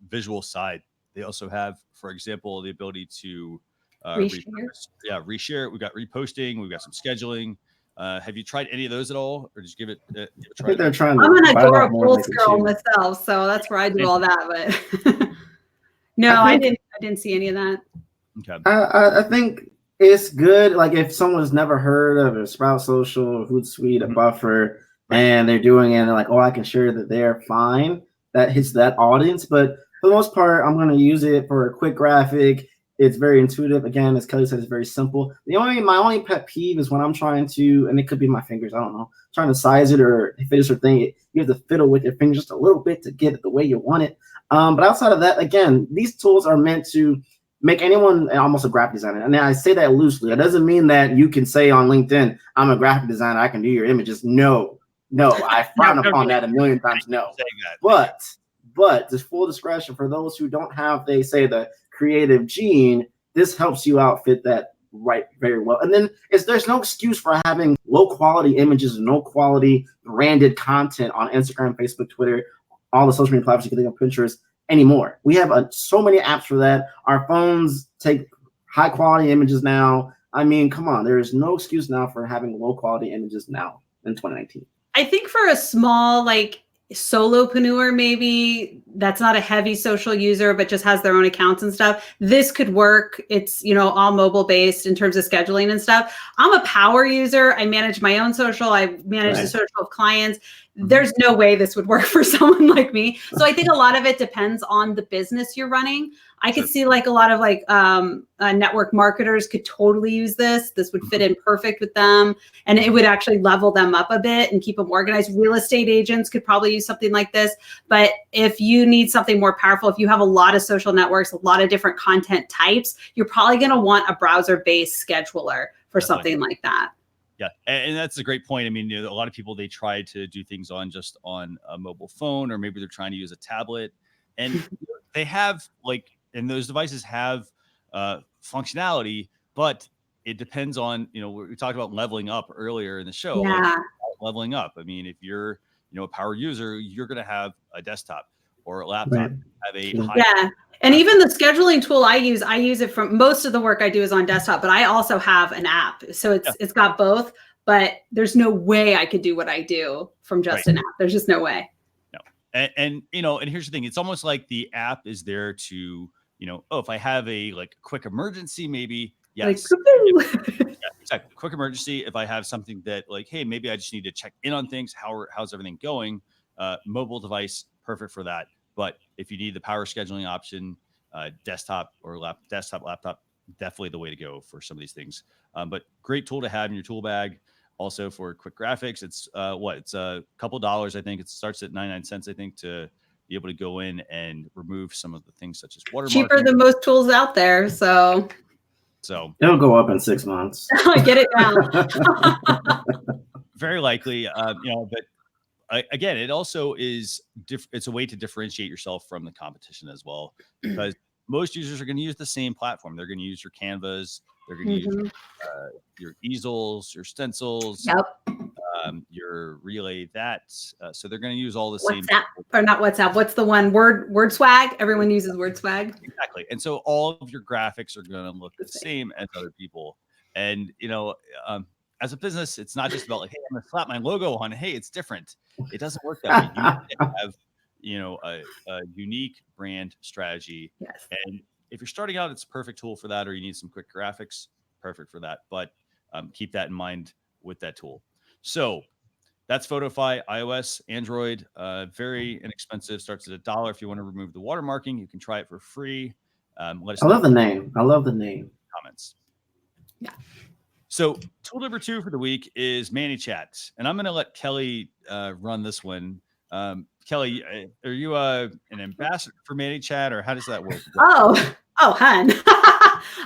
visual side, they also have, for example, the ability to reshare. We've got reposting. We've got some scheduling. Have you tried any of those at all, or just give it a try? I think they're trying to. I'm an adorable girl myself, so that's where I do all that. But no, I didn't see any of that. Okay. I think it's good. Like if someone's never heard of a Sprout Social, Hootsuite, a Buffer, and they're doing it, and they're like, oh, I can share that they're fine. That hits that audience, but for the most part, I'm going to use it for a quick graphic. It's very intuitive. Again, as Kelly said, it's very simple. My only pet peeve is when I'm trying to, and it could be my fingers, I don't know, trying to size it or fit a certain thing. You have to fiddle with your fingers just a little bit to get it the way you want it. But outside of that, again, these tools are meant to make anyone almost a graphic designer. And I say that loosely. It doesn't mean that you can say on LinkedIn, I'm a graphic designer, I can do your images. No, I frown upon that a million times. No, but just full discretion for those who don't have, they say, the creative gene, this helps you outfit that very well. And then there's no excuse for having low quality images and no quality branded content on Instagram, Facebook, Twitter, all the social media platforms you can think of, Pinterest anymore. We have so many apps for that. Our phones take high quality images now. I mean, come on, there is no excuse now for having low quality images now in 2019. I think for a small solopreneur, maybe that's not a heavy social user, but just has their own accounts and stuff, this could work. It's, all mobile based in terms of scheduling and stuff. I'm a power user. I manage my own social. I manage the social of clients. There's no way this would work for someone like me. So I think a lot of it depends on the business you're running. I could see a lot of network marketers could totally use this. This would fit in perfect with them, and it would actually level them up a bit and keep them organized. Real estate agents could probably use something like this. But if you need something more powerful, if you have a lot of social networks, a lot of different content types, you're probably going to want a browser-based scheduler for something like that. Yeah, and that's a great point. I mean, a lot of people, they try to do things on a mobile phone, or maybe they're trying to use a tablet, and they have and those devices have functionality, but it depends on, we talked about leveling up earlier in the show. Yeah. Leveling up. I mean, if you're, a power user, you're going to have a desktop or a laptop. And even the scheduling tool I use it from, most of the work I do is on desktop, but I also have an app. So it's got both, but there's no way I could do what I do from just an app. There's just no way. No. And here's the thing. It's almost like the app is there to, if I have a quick emergency, maybe, yes. Exactly. Quick emergency. If I have something that hey, maybe I just need to check in on things. How's everything going? Mobile device, perfect for that. But if you need the power scheduling option, desktop or laptop, definitely the way to go for some of these things. But great tool to have in your tool bag. Also for quick graphics, it's it's a couple dollars. I think it starts at 99 cents. I think to be able to go in and remove some of the things such as watermarking. Cheaper than most tools out there. So it'll go up in 6 months. Get it down. Very likely, but again, it also is it's a way to differentiate yourself from the competition as well, because most users are going to use the same platform. They're going to use your Canvas. They're going to use your easels, your stencils. Yep. your relay that. So they're going to use all the WhatsApp, same. or not WhatsApp. What's the one? Word swag. Everyone uses word swag. Exactly. And so all of your graphics are going to look the same as other people. And, as a business, it's not just about like, hey, I'm going to slap my logo on. Hey, it's different. It doesn't work that way. You need to have, a unique brand strategy. Yes. And if you're starting out, it's a perfect tool for that, or you need some quick graphics, perfect for that. But keep that in mind with that tool. So that's Photofy, iOS, Android, very inexpensive. Starts at $1. If you want to remove the watermarking, you can try it for free. Let us know. I love the name. Comments. Yeah. So tool number 2 for the week is ManiChats, and I'm going to let Kelly run this one. Kelly, are you an ambassador for ManiChat, or how does that work? Oh, hun.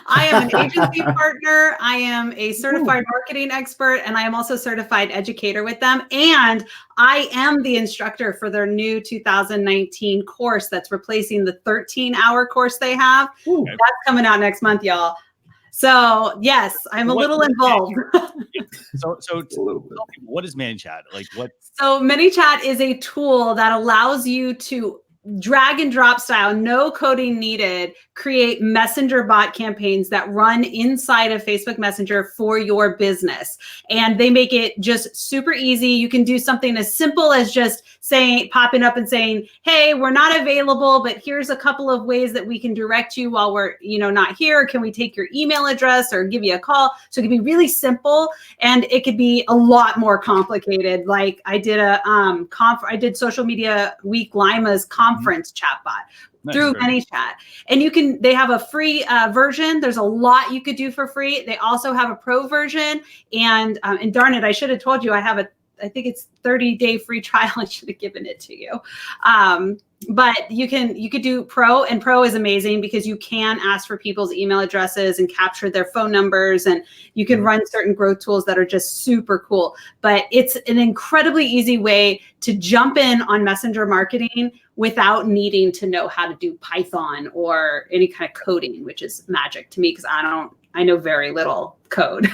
I am an agency partner. I am a certified marketing expert, and I am also a certified educator with them. And I am the instructor for their new 2019 course that's replacing the 13-hour course they have. Ooh. That's coming out next month, y'all. So yes, I'm a little involved. So tell people, what is ManiChat? Like what? So ManiChat is a tool that allows you to drag and drop style, no coding needed, create messenger bot campaigns that run inside of Facebook Messenger for your business. And they make it just super easy. You can do something as simple as just popping up and saying, hey, we're not available, but here's a couple of ways that we can direct you while we're, not here. Can we take your email address or give you a call? So it can be really simple, and it could be a lot more complicated. Like I did I did Social Media Week Lima's conference chatbot through ManyChat, and they have a free version. There's a lot you could do for free. They also have a pro version, and darn it, I should have told you I think it's 30-day free trial. I should have given it to you. But you could do pro, and pro is amazing because you can ask for people's email addresses and capture their phone numbers, and you can run certain growth tools that are just super cool. But it's an incredibly easy way to jump in on messenger marketing without needing to know how to do Python or any kind of coding, which is magic to me because I know very little code.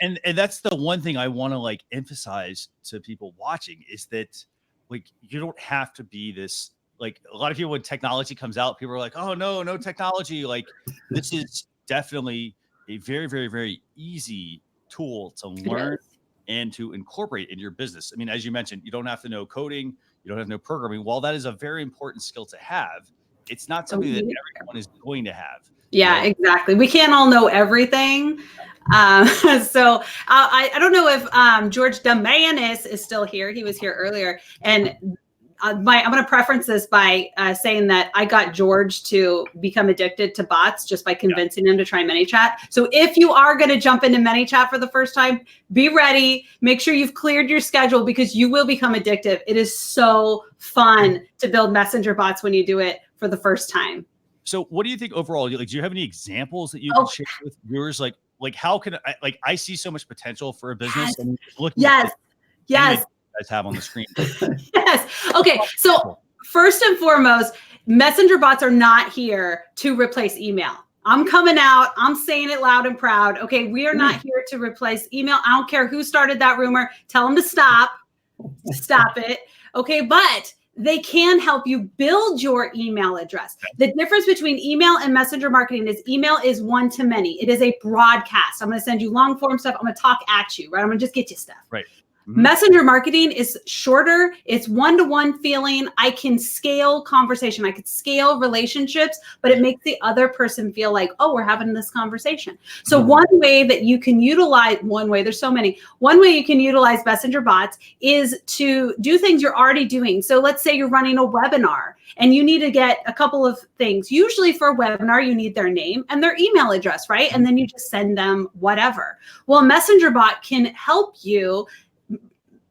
and that's the one thing I want to emphasize to people watching is that you don't have to be this, a lot of people when technology comes out, people are like, oh no technology. This is definitely a very, very, very easy tool to learn and to incorporate in your business. I mean, as you mentioned, you don't have to know coding, you don't have to know programming. While that is a very important skill to have, it's not something that everyone is going to have. Yeah, exactly. We can't all know everything. So I don't know if George Demanis is still here. He was here earlier. And I'm going to preference this by saying that I got George to become addicted to bots just by convincing him to try ManyChat. So if you are going to jump into ManyChat for the first time, be ready. Make sure you've cleared your schedule because you will become addictive. It is so fun to build messenger bots when you do it for the first time. So what do you think overall? Do you have any examples that you can share with viewers? How can I see so much potential for a business? Yes. And looking Yes. Yes. You guys have on the screen. Yes. Okay. So first and foremost, messenger bots are not here to replace email. I'm coming out. I'm saying it loud and proud. Okay. We are not here to replace email. I don't care who started that rumor. Tell them to stop. Stop it. Okay. But they can help you build your email address. The difference between email and messenger marketing is email is one-to-many. It is a broadcast. I'm going to send you long form stuff. I'm going to talk at you, right? I'm going to just get you stuff. Right. Messenger marketing is shorter. It's one-to-one feeling. I can scale conversation. I could scale relationships, but it makes the other person feel like, oh, we're having this conversation. So one way that you can utilize, there's so many. One way you can utilize messenger bots is to do things you're already doing. So let's say you're running a webinar and you need to get a couple of things. Usually for a webinar, you need their name and their email address, right? And then you just send them whatever. Well, a messenger bot can help you,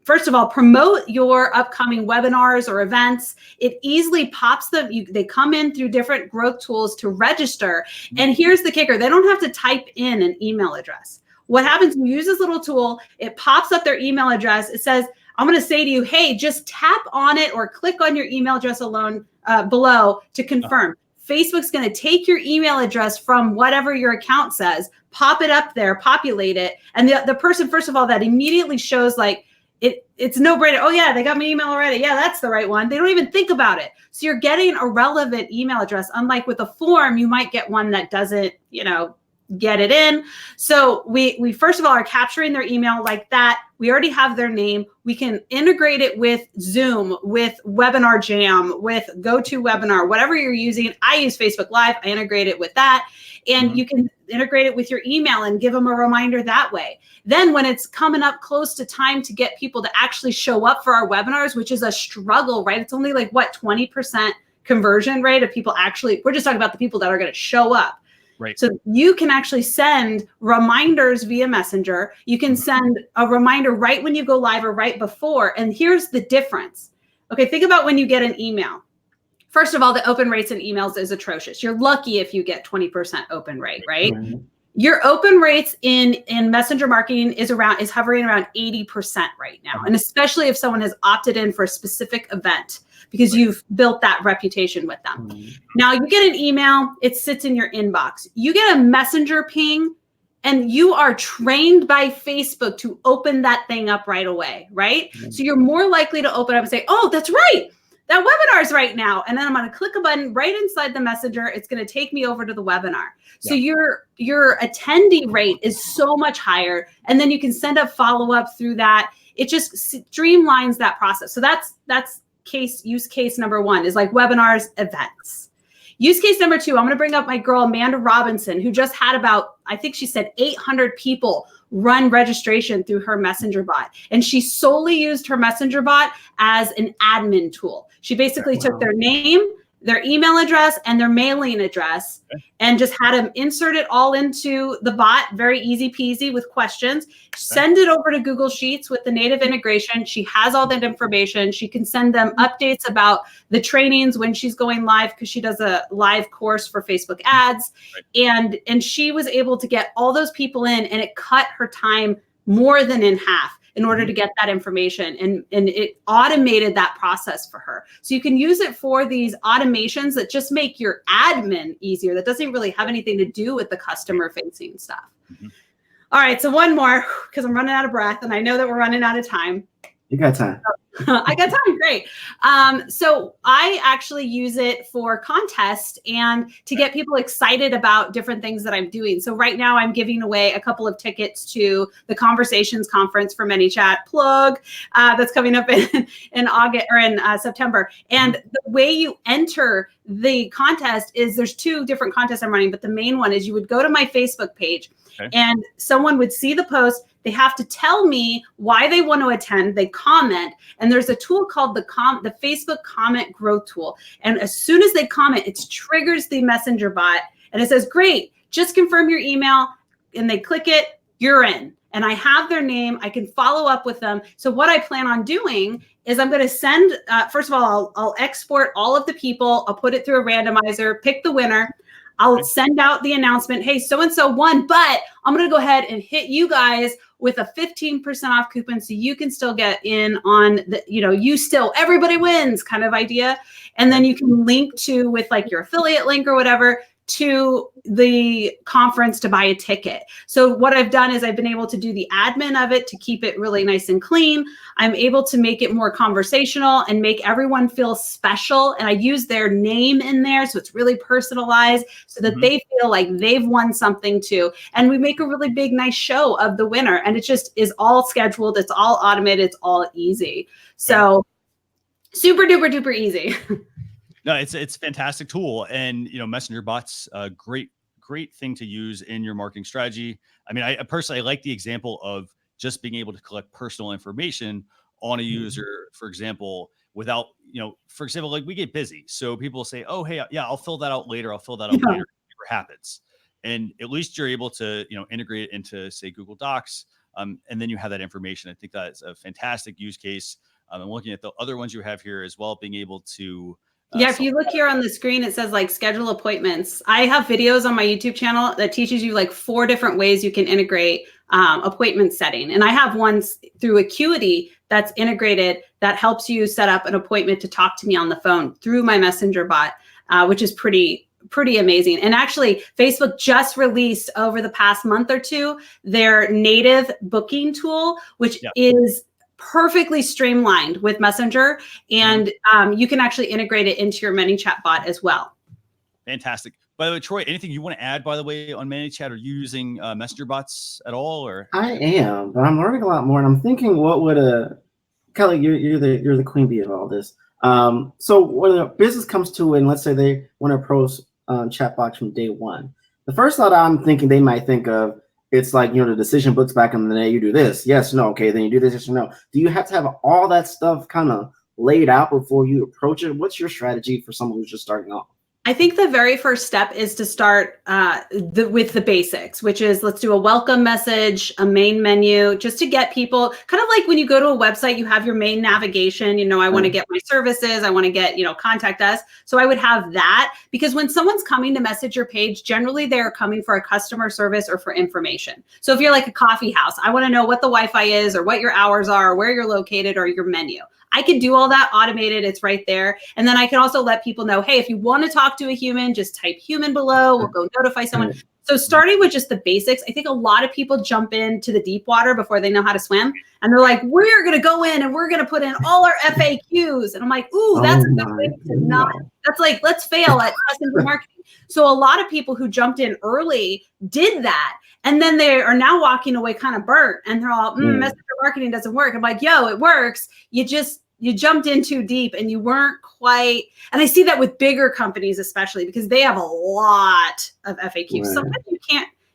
first of all, promote your upcoming webinars or events. It easily pops them. They come in through different growth tools to register. And here's the kicker. They don't have to type in an email address. What happens, you use this little tool, it pops up their email address. It says, I'm going to say to you, hey, just tap on it or click on your email address below to confirm. Facebook's going to take your email address from whatever your account says, pop it up there, populate it. And the person, first of all, that immediately shows like, it's no brainer. Oh yeah, they got my email already. Yeah, that's the right one. They don't even think about it. So you're getting a relevant email address. Unlike with a form, you might get one that doesn't, get it in. So we first of all are capturing their email like that. We already have their name. We can integrate it with Zoom, with Webinar Jam, with GoToWebinar, whatever you're using. I use Facebook Live. I integrate it with that. And you can integrate it with your email and give them a reminder that way. Then when it's coming up close to time to get people to actually show up for our webinars, which is a struggle, right? It's only like 20% conversion rate of people actually, we're just talking about the people that are going to show up. Right. So you can actually send reminders via Messenger. You can send a reminder right when you go live or right before. And here's the difference. Okay, think about when you get an email. First of all, the open rates in emails is atrocious. You're lucky if you get 20% open rate, right? Mm-hmm. Your open rates in messenger marketing is hovering around 80% right now. And especially if someone has opted in for a specific event because you've built that reputation with them. Now you get an email, it sits in your inbox. You get a messenger ping and you are trained by Facebook to open that thing up right away, right? So you're more likely to open up and say, oh, that's right. That webinar is right now. And then I'm going to click a button right inside the messenger. It's going to take me over to the webinar. So your attendee rate is so much higher. And then you can send up follow-up through that. It just streamlines that process. So that's use case number one is like webinars, events. Use case number two, I'm going to bring up my girl, Amanda Robinson, who just had about, I think she said 800 people run registration through her messenger bot. And she solely used her messenger bot as an admin tool. She basically took their name, their email address, and their mailing address, and just had them insert it all into the bot, very easy peasy with questions, send it over to Google Sheets with the native integration. She has all that information. She can send them updates about the trainings when she's going live because she does a live course for Facebook ads. And she was able to get all those people in, and it cut her time more than in half in order to get that information. And it automated that process for her. So you can use it for these automations that just make your admin easier. That doesn't really have anything to do with the customer facing stuff. All right, so one more, because I'm running out of breath and I know that we're running out of time. You got time. I got time, great. So I actually use it for contests and to get people excited about different things that I'm doing. So right now I'm giving away a couple of tickets to the Conversations Conference for ManiChat plug that's coming up in August or in September. And the way you enter the contest is there's two different contests I'm running, but the main one is you would go to my Facebook page and someone would see the post. They have to tell me why they want to attend. They comment, and there's a tool called the Facebook Comment Growth Tool. And as soon as they comment, it triggers the messenger bot, and it says, "Great, just confirm your email." And they click it, you're in. And I have their name. I can follow up with them. So what I plan on doing is I'm going to send. First of all, I'll export all of the people. I'll put it through a randomizer, pick the winner. I'll send out the announcement, hey, so-and-so won, but I'm going to go ahead and hit you guys with a 15% off coupon so you can still get in on the, everybody wins kind of idea. And then you can link to with like your affiliate link or whatever to the conference to buy a ticket. So what I've done is I've been able to do the admin of it to keep it really nice and clean. I'm able to make it more conversational and make everyone feel special. And I use their name in there. So it's really personalized so that they feel like they've won something too. And we make a really big, nice show of the winner. And it just is all scheduled. It's all automated. It's all easy. So super duper duper easy. No, it's a fantastic tool, and messenger bots, great thing to use in your marketing strategy. I mean, I personally like the example of just being able to collect personal information on a user, for example, without for example, like we get busy, so people say, "Oh, hey, yeah, I'll fill that out later. I'll fill that out later." It never happens, and at least you're able to integrate it into say Google Docs, and then you have that information. I think that's a fantastic use case. I'm looking at the other ones you have here as well, being able to. If you look here on the screen, it says like schedule appointments. I have videos on my YouTube channel that teaches you like 4 different ways you can integrate appointment setting. And I have ones through Acuity that's integrated that helps you set up an appointment to talk to me on the phone through my messenger bot, which is pretty pretty amazing. And actually, Facebook just released over the past month or two their native booking tool, which is perfectly streamlined with Messenger, and you can actually integrate it into your ManyChat bot as well. Fantastic. By the way, Troy, anything you want to add, by the way, on ManyChat? Are you using Messenger bots at all? Or I am, but I'm learning a lot more, and I'm thinking, what would Kelly, you're the queen bee of all this. So when a business comes to, and let's say they want to approach chat box from day one, the first thought I'm thinking they might think of, it's like, the decision books back in the day. You do this, yes, no, okay, then you do this, yes or no. Do you have to have all that stuff kind of laid out before you approach it? What's your strategy for someone who's just starting off? I think the very first step is to start with the basics, which is, let's do a welcome message, a main menu, just to get people, kind of like when you go to a website, you have your main navigation, I want to get my services, I want to get, contact us. So I would have that, because when someone's coming to message your page, generally they're coming for a customer service or for information. So if you're like a coffee house, I want to know what the Wi-Fi is, or what your hours are, or where you're located, or your menu. I could do all that automated. It's right there. And then I can also let people know, hey, if you want to talk to a human, just type human below. We'll go notify someone. So starting with just the basics, I think a lot of people jump into the deep water before they know how to swim. And they're like, we're going to go in and we're going to put in all our FAQs. And I'm like, ooh, that's a good way to not. That's like, let's fail at messenger marketing. So a lot of people who jumped in early did that. And then they are now walking away kind of burnt. And they're all, messenger marketing doesn't work. I'm like, yo, it works. You jumped in too deep and you weren't quite, and I see that with bigger companies, especially because they have a lot of FAQs. Right. Sometimes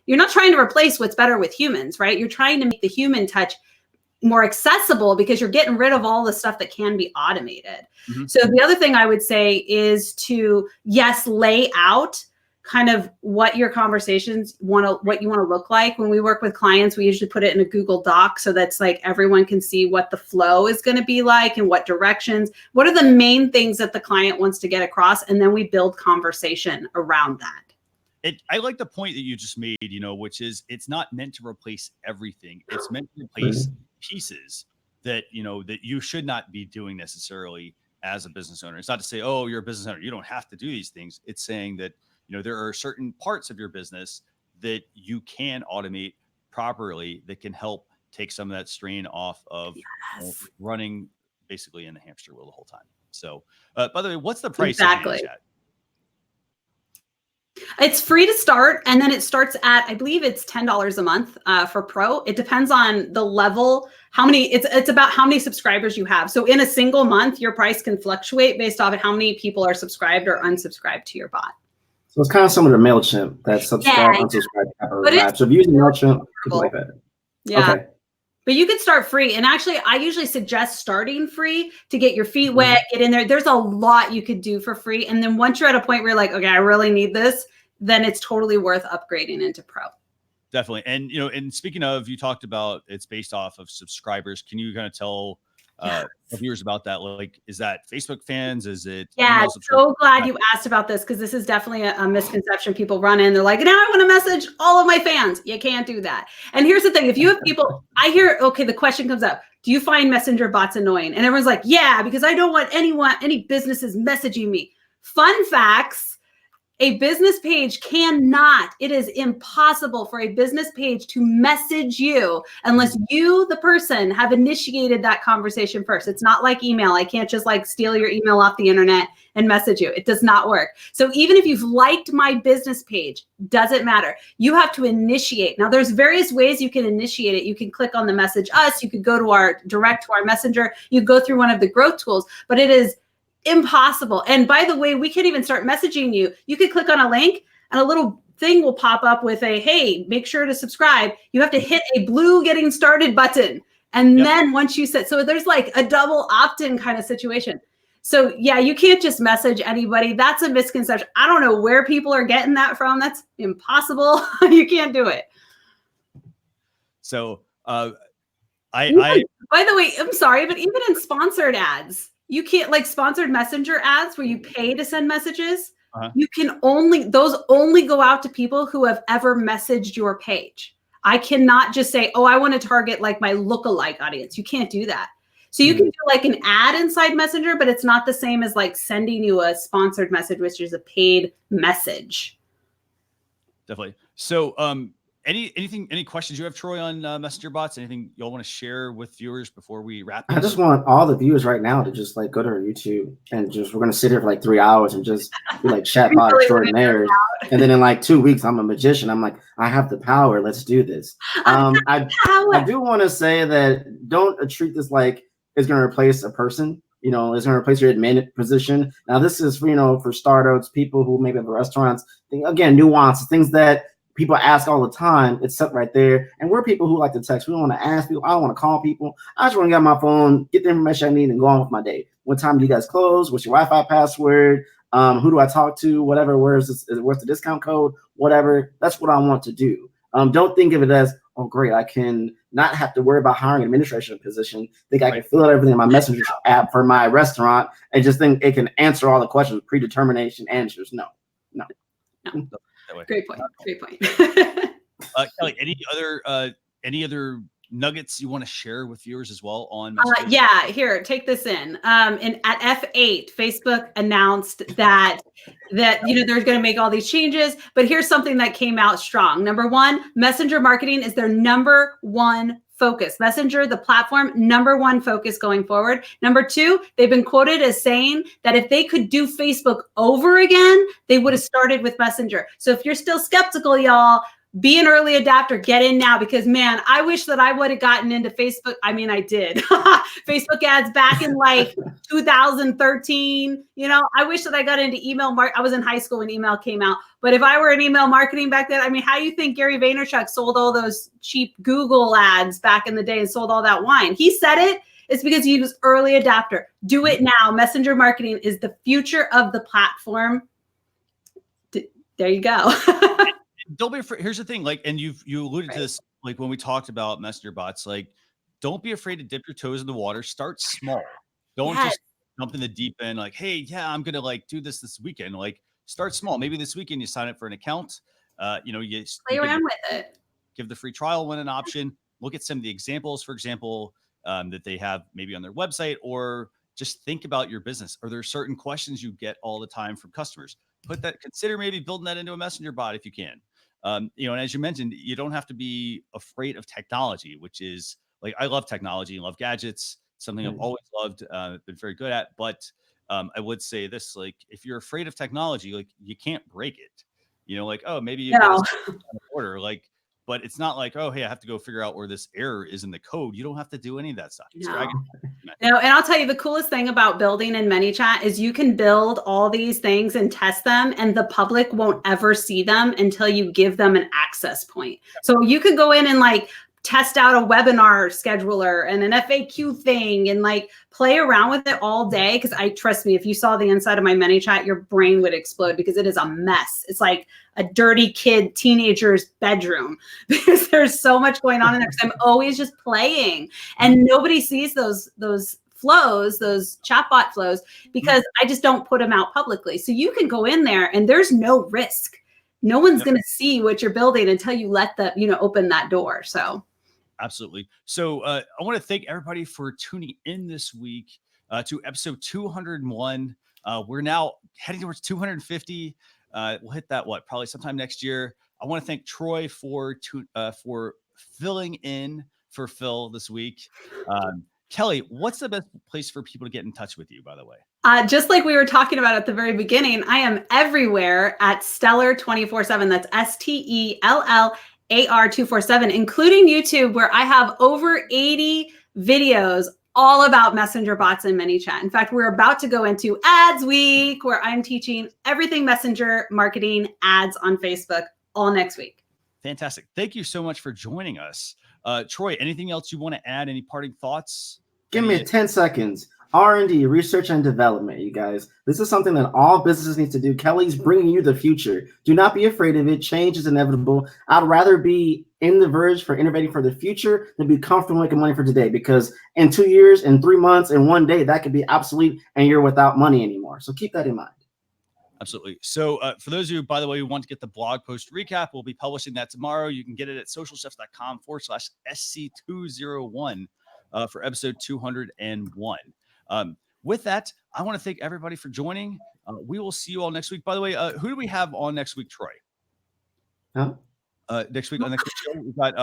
you're not trying to replace what's better with humans, right? You're trying to make the human touch more accessible because you're getting rid of all the stuff that can be automated. So the other thing I would say is to, yes, lay out kind of what your conversations what you want to look like. When we work with clients, we usually put it in a Google Doc so that's like everyone can see what the flow is going to be like and what directions, what are the main things that the client wants to get across. And then we build conversation around that. I like the point that you just made, which is it's not meant to replace everything. It's meant to replace pieces that, that you should not be doing necessarily as a business owner. It's not to say, oh, you're a business owner, you don't have to do these things. It's saying that there are certain parts of your business that you can automate properly that can help take some of that strain off of running basically in the hamster wheel the whole time. So, by the way, what's the price? Exactly. Of ManyChat? It's free to start, and then it starts at, I believe it's $10 a month for Pro. It depends on the level, it's about how many subscribers you have. So in a single month, your price can fluctuate based off of how many people are subscribed or unsubscribed to your bot. So it's kind of similar to MailChimp, that subscribe, unsubscribe. So if you're using MailChimp, people like that. Yeah. Okay. But you can start free. And actually, I usually suggest starting free to get your feet wet, get in there. There's a lot you could do for free. And then once you're at a point where you're like, okay, I really need this, then it's totally worth upgrading into Pro. Definitely. And, and speaking of, you talked about it's based off of subscribers. Can you kind of tell viewers about that? Like, is that Facebook fans? Is it? Yeah, so glad you asked about this, because this is definitely a misconception people run in. They're like, now I want to message all of my fans. You can't do that. And here's the thing. If you have people, I hear, okay, the question comes up, do you find messenger bots annoying? And everyone's like, yeah, because I don't want any businesses messaging me. Fun facts. A business page cannot, it is impossible for a business page to message you unless you, the person, have initiated that conversation first. It's not like email. I can't just like steal your email off the internet and message you. It does not work. So even if you've liked my business page, doesn't matter. You have to initiate. Now there's various ways you can initiate it. You can click on the message us. You could go to our direct to our messenger. You go through one of the growth tools, but it is impossible. And by the way, we can't even start messaging you. You could click on a link and a little thing will pop up with a, hey, make sure to subscribe. You have to hit a blue getting started button. And then once you set, so there's like a double opt-in kind of situation. So yeah, you can't just message anybody. That's a misconception. I don't know where people are getting that from. That's impossible. You can't do it. So by the way, I'm sorry, but even in sponsored ads, you can't, like sponsored messenger ads where you pay to send messages. You can those only go out to people who have ever messaged your page. I cannot just say, oh, I want to target like my lookalike audience. You can't do that. So you can do like an ad inside Messenger, but it's not the same as like sending you a sponsored message, which is a paid message. Definitely. So, any questions you have, Troy, on Messenger bots? Anything y'all want to share with viewers before we wrap I this? just want all the viewers right now to just like go to our YouTube and we're gonna sit here for like 3 hours and just be like chatbot extraordinaires. And then in like 2 weeks, I'm a magician. I'm like, I have the power. Let's do this. I do want to say that don't treat this like it's gonna replace a person. You know, it's gonna replace your admin position. Now, this is for startups, people who maybe have restaurants. Again, nuances, things that people ask all the time. It's set right there. And we're people who like to text. We don't want to ask people. I don't want to call people. I just want to get on my phone, get the information I need, and go on with my day. What time do you guys close? What's your Wi-Fi password? Who do I talk to? Whatever. Where's the discount code? Whatever. That's what I want to do. Don't think of it as, oh, great, I can not have to worry about hiring an administration position. Think I can fill out everything in my Messenger app for my restaurant and just think it can answer all the questions with predetermination answers. No. Great point. Kelly, any other nuggets you want to share with viewers as well on yeah, here, take this in. And at F8, Facebook announced that they're going to make all these changes, but here's something that came out strong. Number one, messenger marketing is their number one focus. Messenger, the platform, number one focus going forward. Number two, they've been quoted as saying that if they could do Facebook over again, they would have started with Messenger. So if you're still skeptical, y'all, be an early adapter, get in now, because man, I wish that I would have gotten into Facebook. I mean, I did Facebook ads back in like 2013. I wish that I got into email. I was in high school when email came out, but if I were in email marketing back then, I mean, how do you think Gary Vaynerchuk sold all those cheap Google ads back in the day and sold all that wine? He said it. It's because he was early adapter. Do it now. Messenger marketing is the future of the platform. There you go. Don't be afraid. Here's the thing, and you alluded to this, when we talked about messenger bots, don't be afraid to dip your toes in the water. Start small. Don't just jump in the deep end. Hey, yeah, I'm gonna do this weekend. Start small. Maybe this weekend you sign up for an account. You play around with it. Give the free trial one an option. Look at some of the examples, for example, that they have maybe on their website, or just think about your business. Are there certain questions you get all the time from customers? Consider maybe building that into a messenger bot if you can. And as you mentioned, you don't have to be afraid of technology, which is I love technology and love gadgets, something I've always loved, been very good at. But I would say this, if you're afraid of technology, you can't break it, oh, maybe you get a order, but it's not oh, hey, I have to go figure out where this error is in the code. You don't have to do any of that stuff. No, and I'll tell you, the coolest thing about building in ManiChat is you can build all these things and test them, and the public won't ever see them until you give them an access point. So you could go in and test out a webinar scheduler and an FAQ thing and play around with it all day. Because trust me, if you saw the inside of my ManiChat, your brain would explode because it is a mess. It's like a dirty teenager's bedroom because there's so much going on in there. Because I'm always just playing, and nobody sees those flows, those chatbot flows, because I just don't put them out publicly. So you can go in there and there's no risk. No one's going to see what you're building until you let open that door. So. Absolutely. So I want to thank everybody for tuning in this week to episode 201. We're now heading towards 250. We'll hit that probably sometime next year. I want to thank Troy for filling in for Phil this week. Kelly, what's the best place for people to get in touch with you, by the way? Just like we were talking about at the very beginning, I am everywhere at Stellar 24/7. That's STELLAR 247, including YouTube, where I have over 80 videos all about messenger bots and ManiChat. In fact, we're about to go into Ads Week, where I'm teaching everything messenger marketing ads on Facebook all next week. Fantastic. Thank you so much for joining us. Troy, anything else you want to add? Any parting thoughts? Give me 10 seconds. R&D, research and development, you guys. This is something that all businesses need to do. Kelly's bringing you the future. Do not be afraid of it. Change is inevitable. I'd rather be in the verge for innovating for the future than be comfortable making money for today, because in 2 years, in 3 months, in 1 day, that could be obsolete and you're without money anymore. So keep that in mind. Absolutely. So for those of you, by the way, who want to get the blog post recap, we'll be publishing that tomorrow. You can get it at socialchefs.com/SC201. for episode 201. With that, I want to thank everybody for joining. We will see you all next week. By the way, who do we have on next week, Troy? Huh? Next week on the show, we've got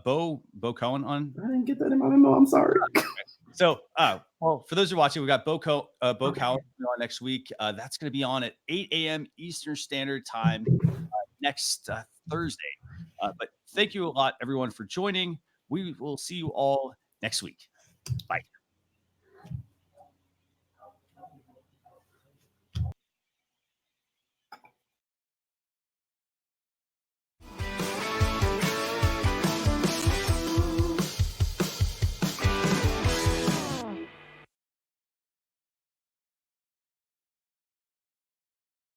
Bo Cohen on. I didn't get that in my memo. I'm sorry. So, well, for those who are watching, we got Bo Cohen on next week. That's going to be on at 8 a.m. Eastern Standard Time next Thursday. But thank you a lot, everyone, for joining. We will see you all next week. Bye.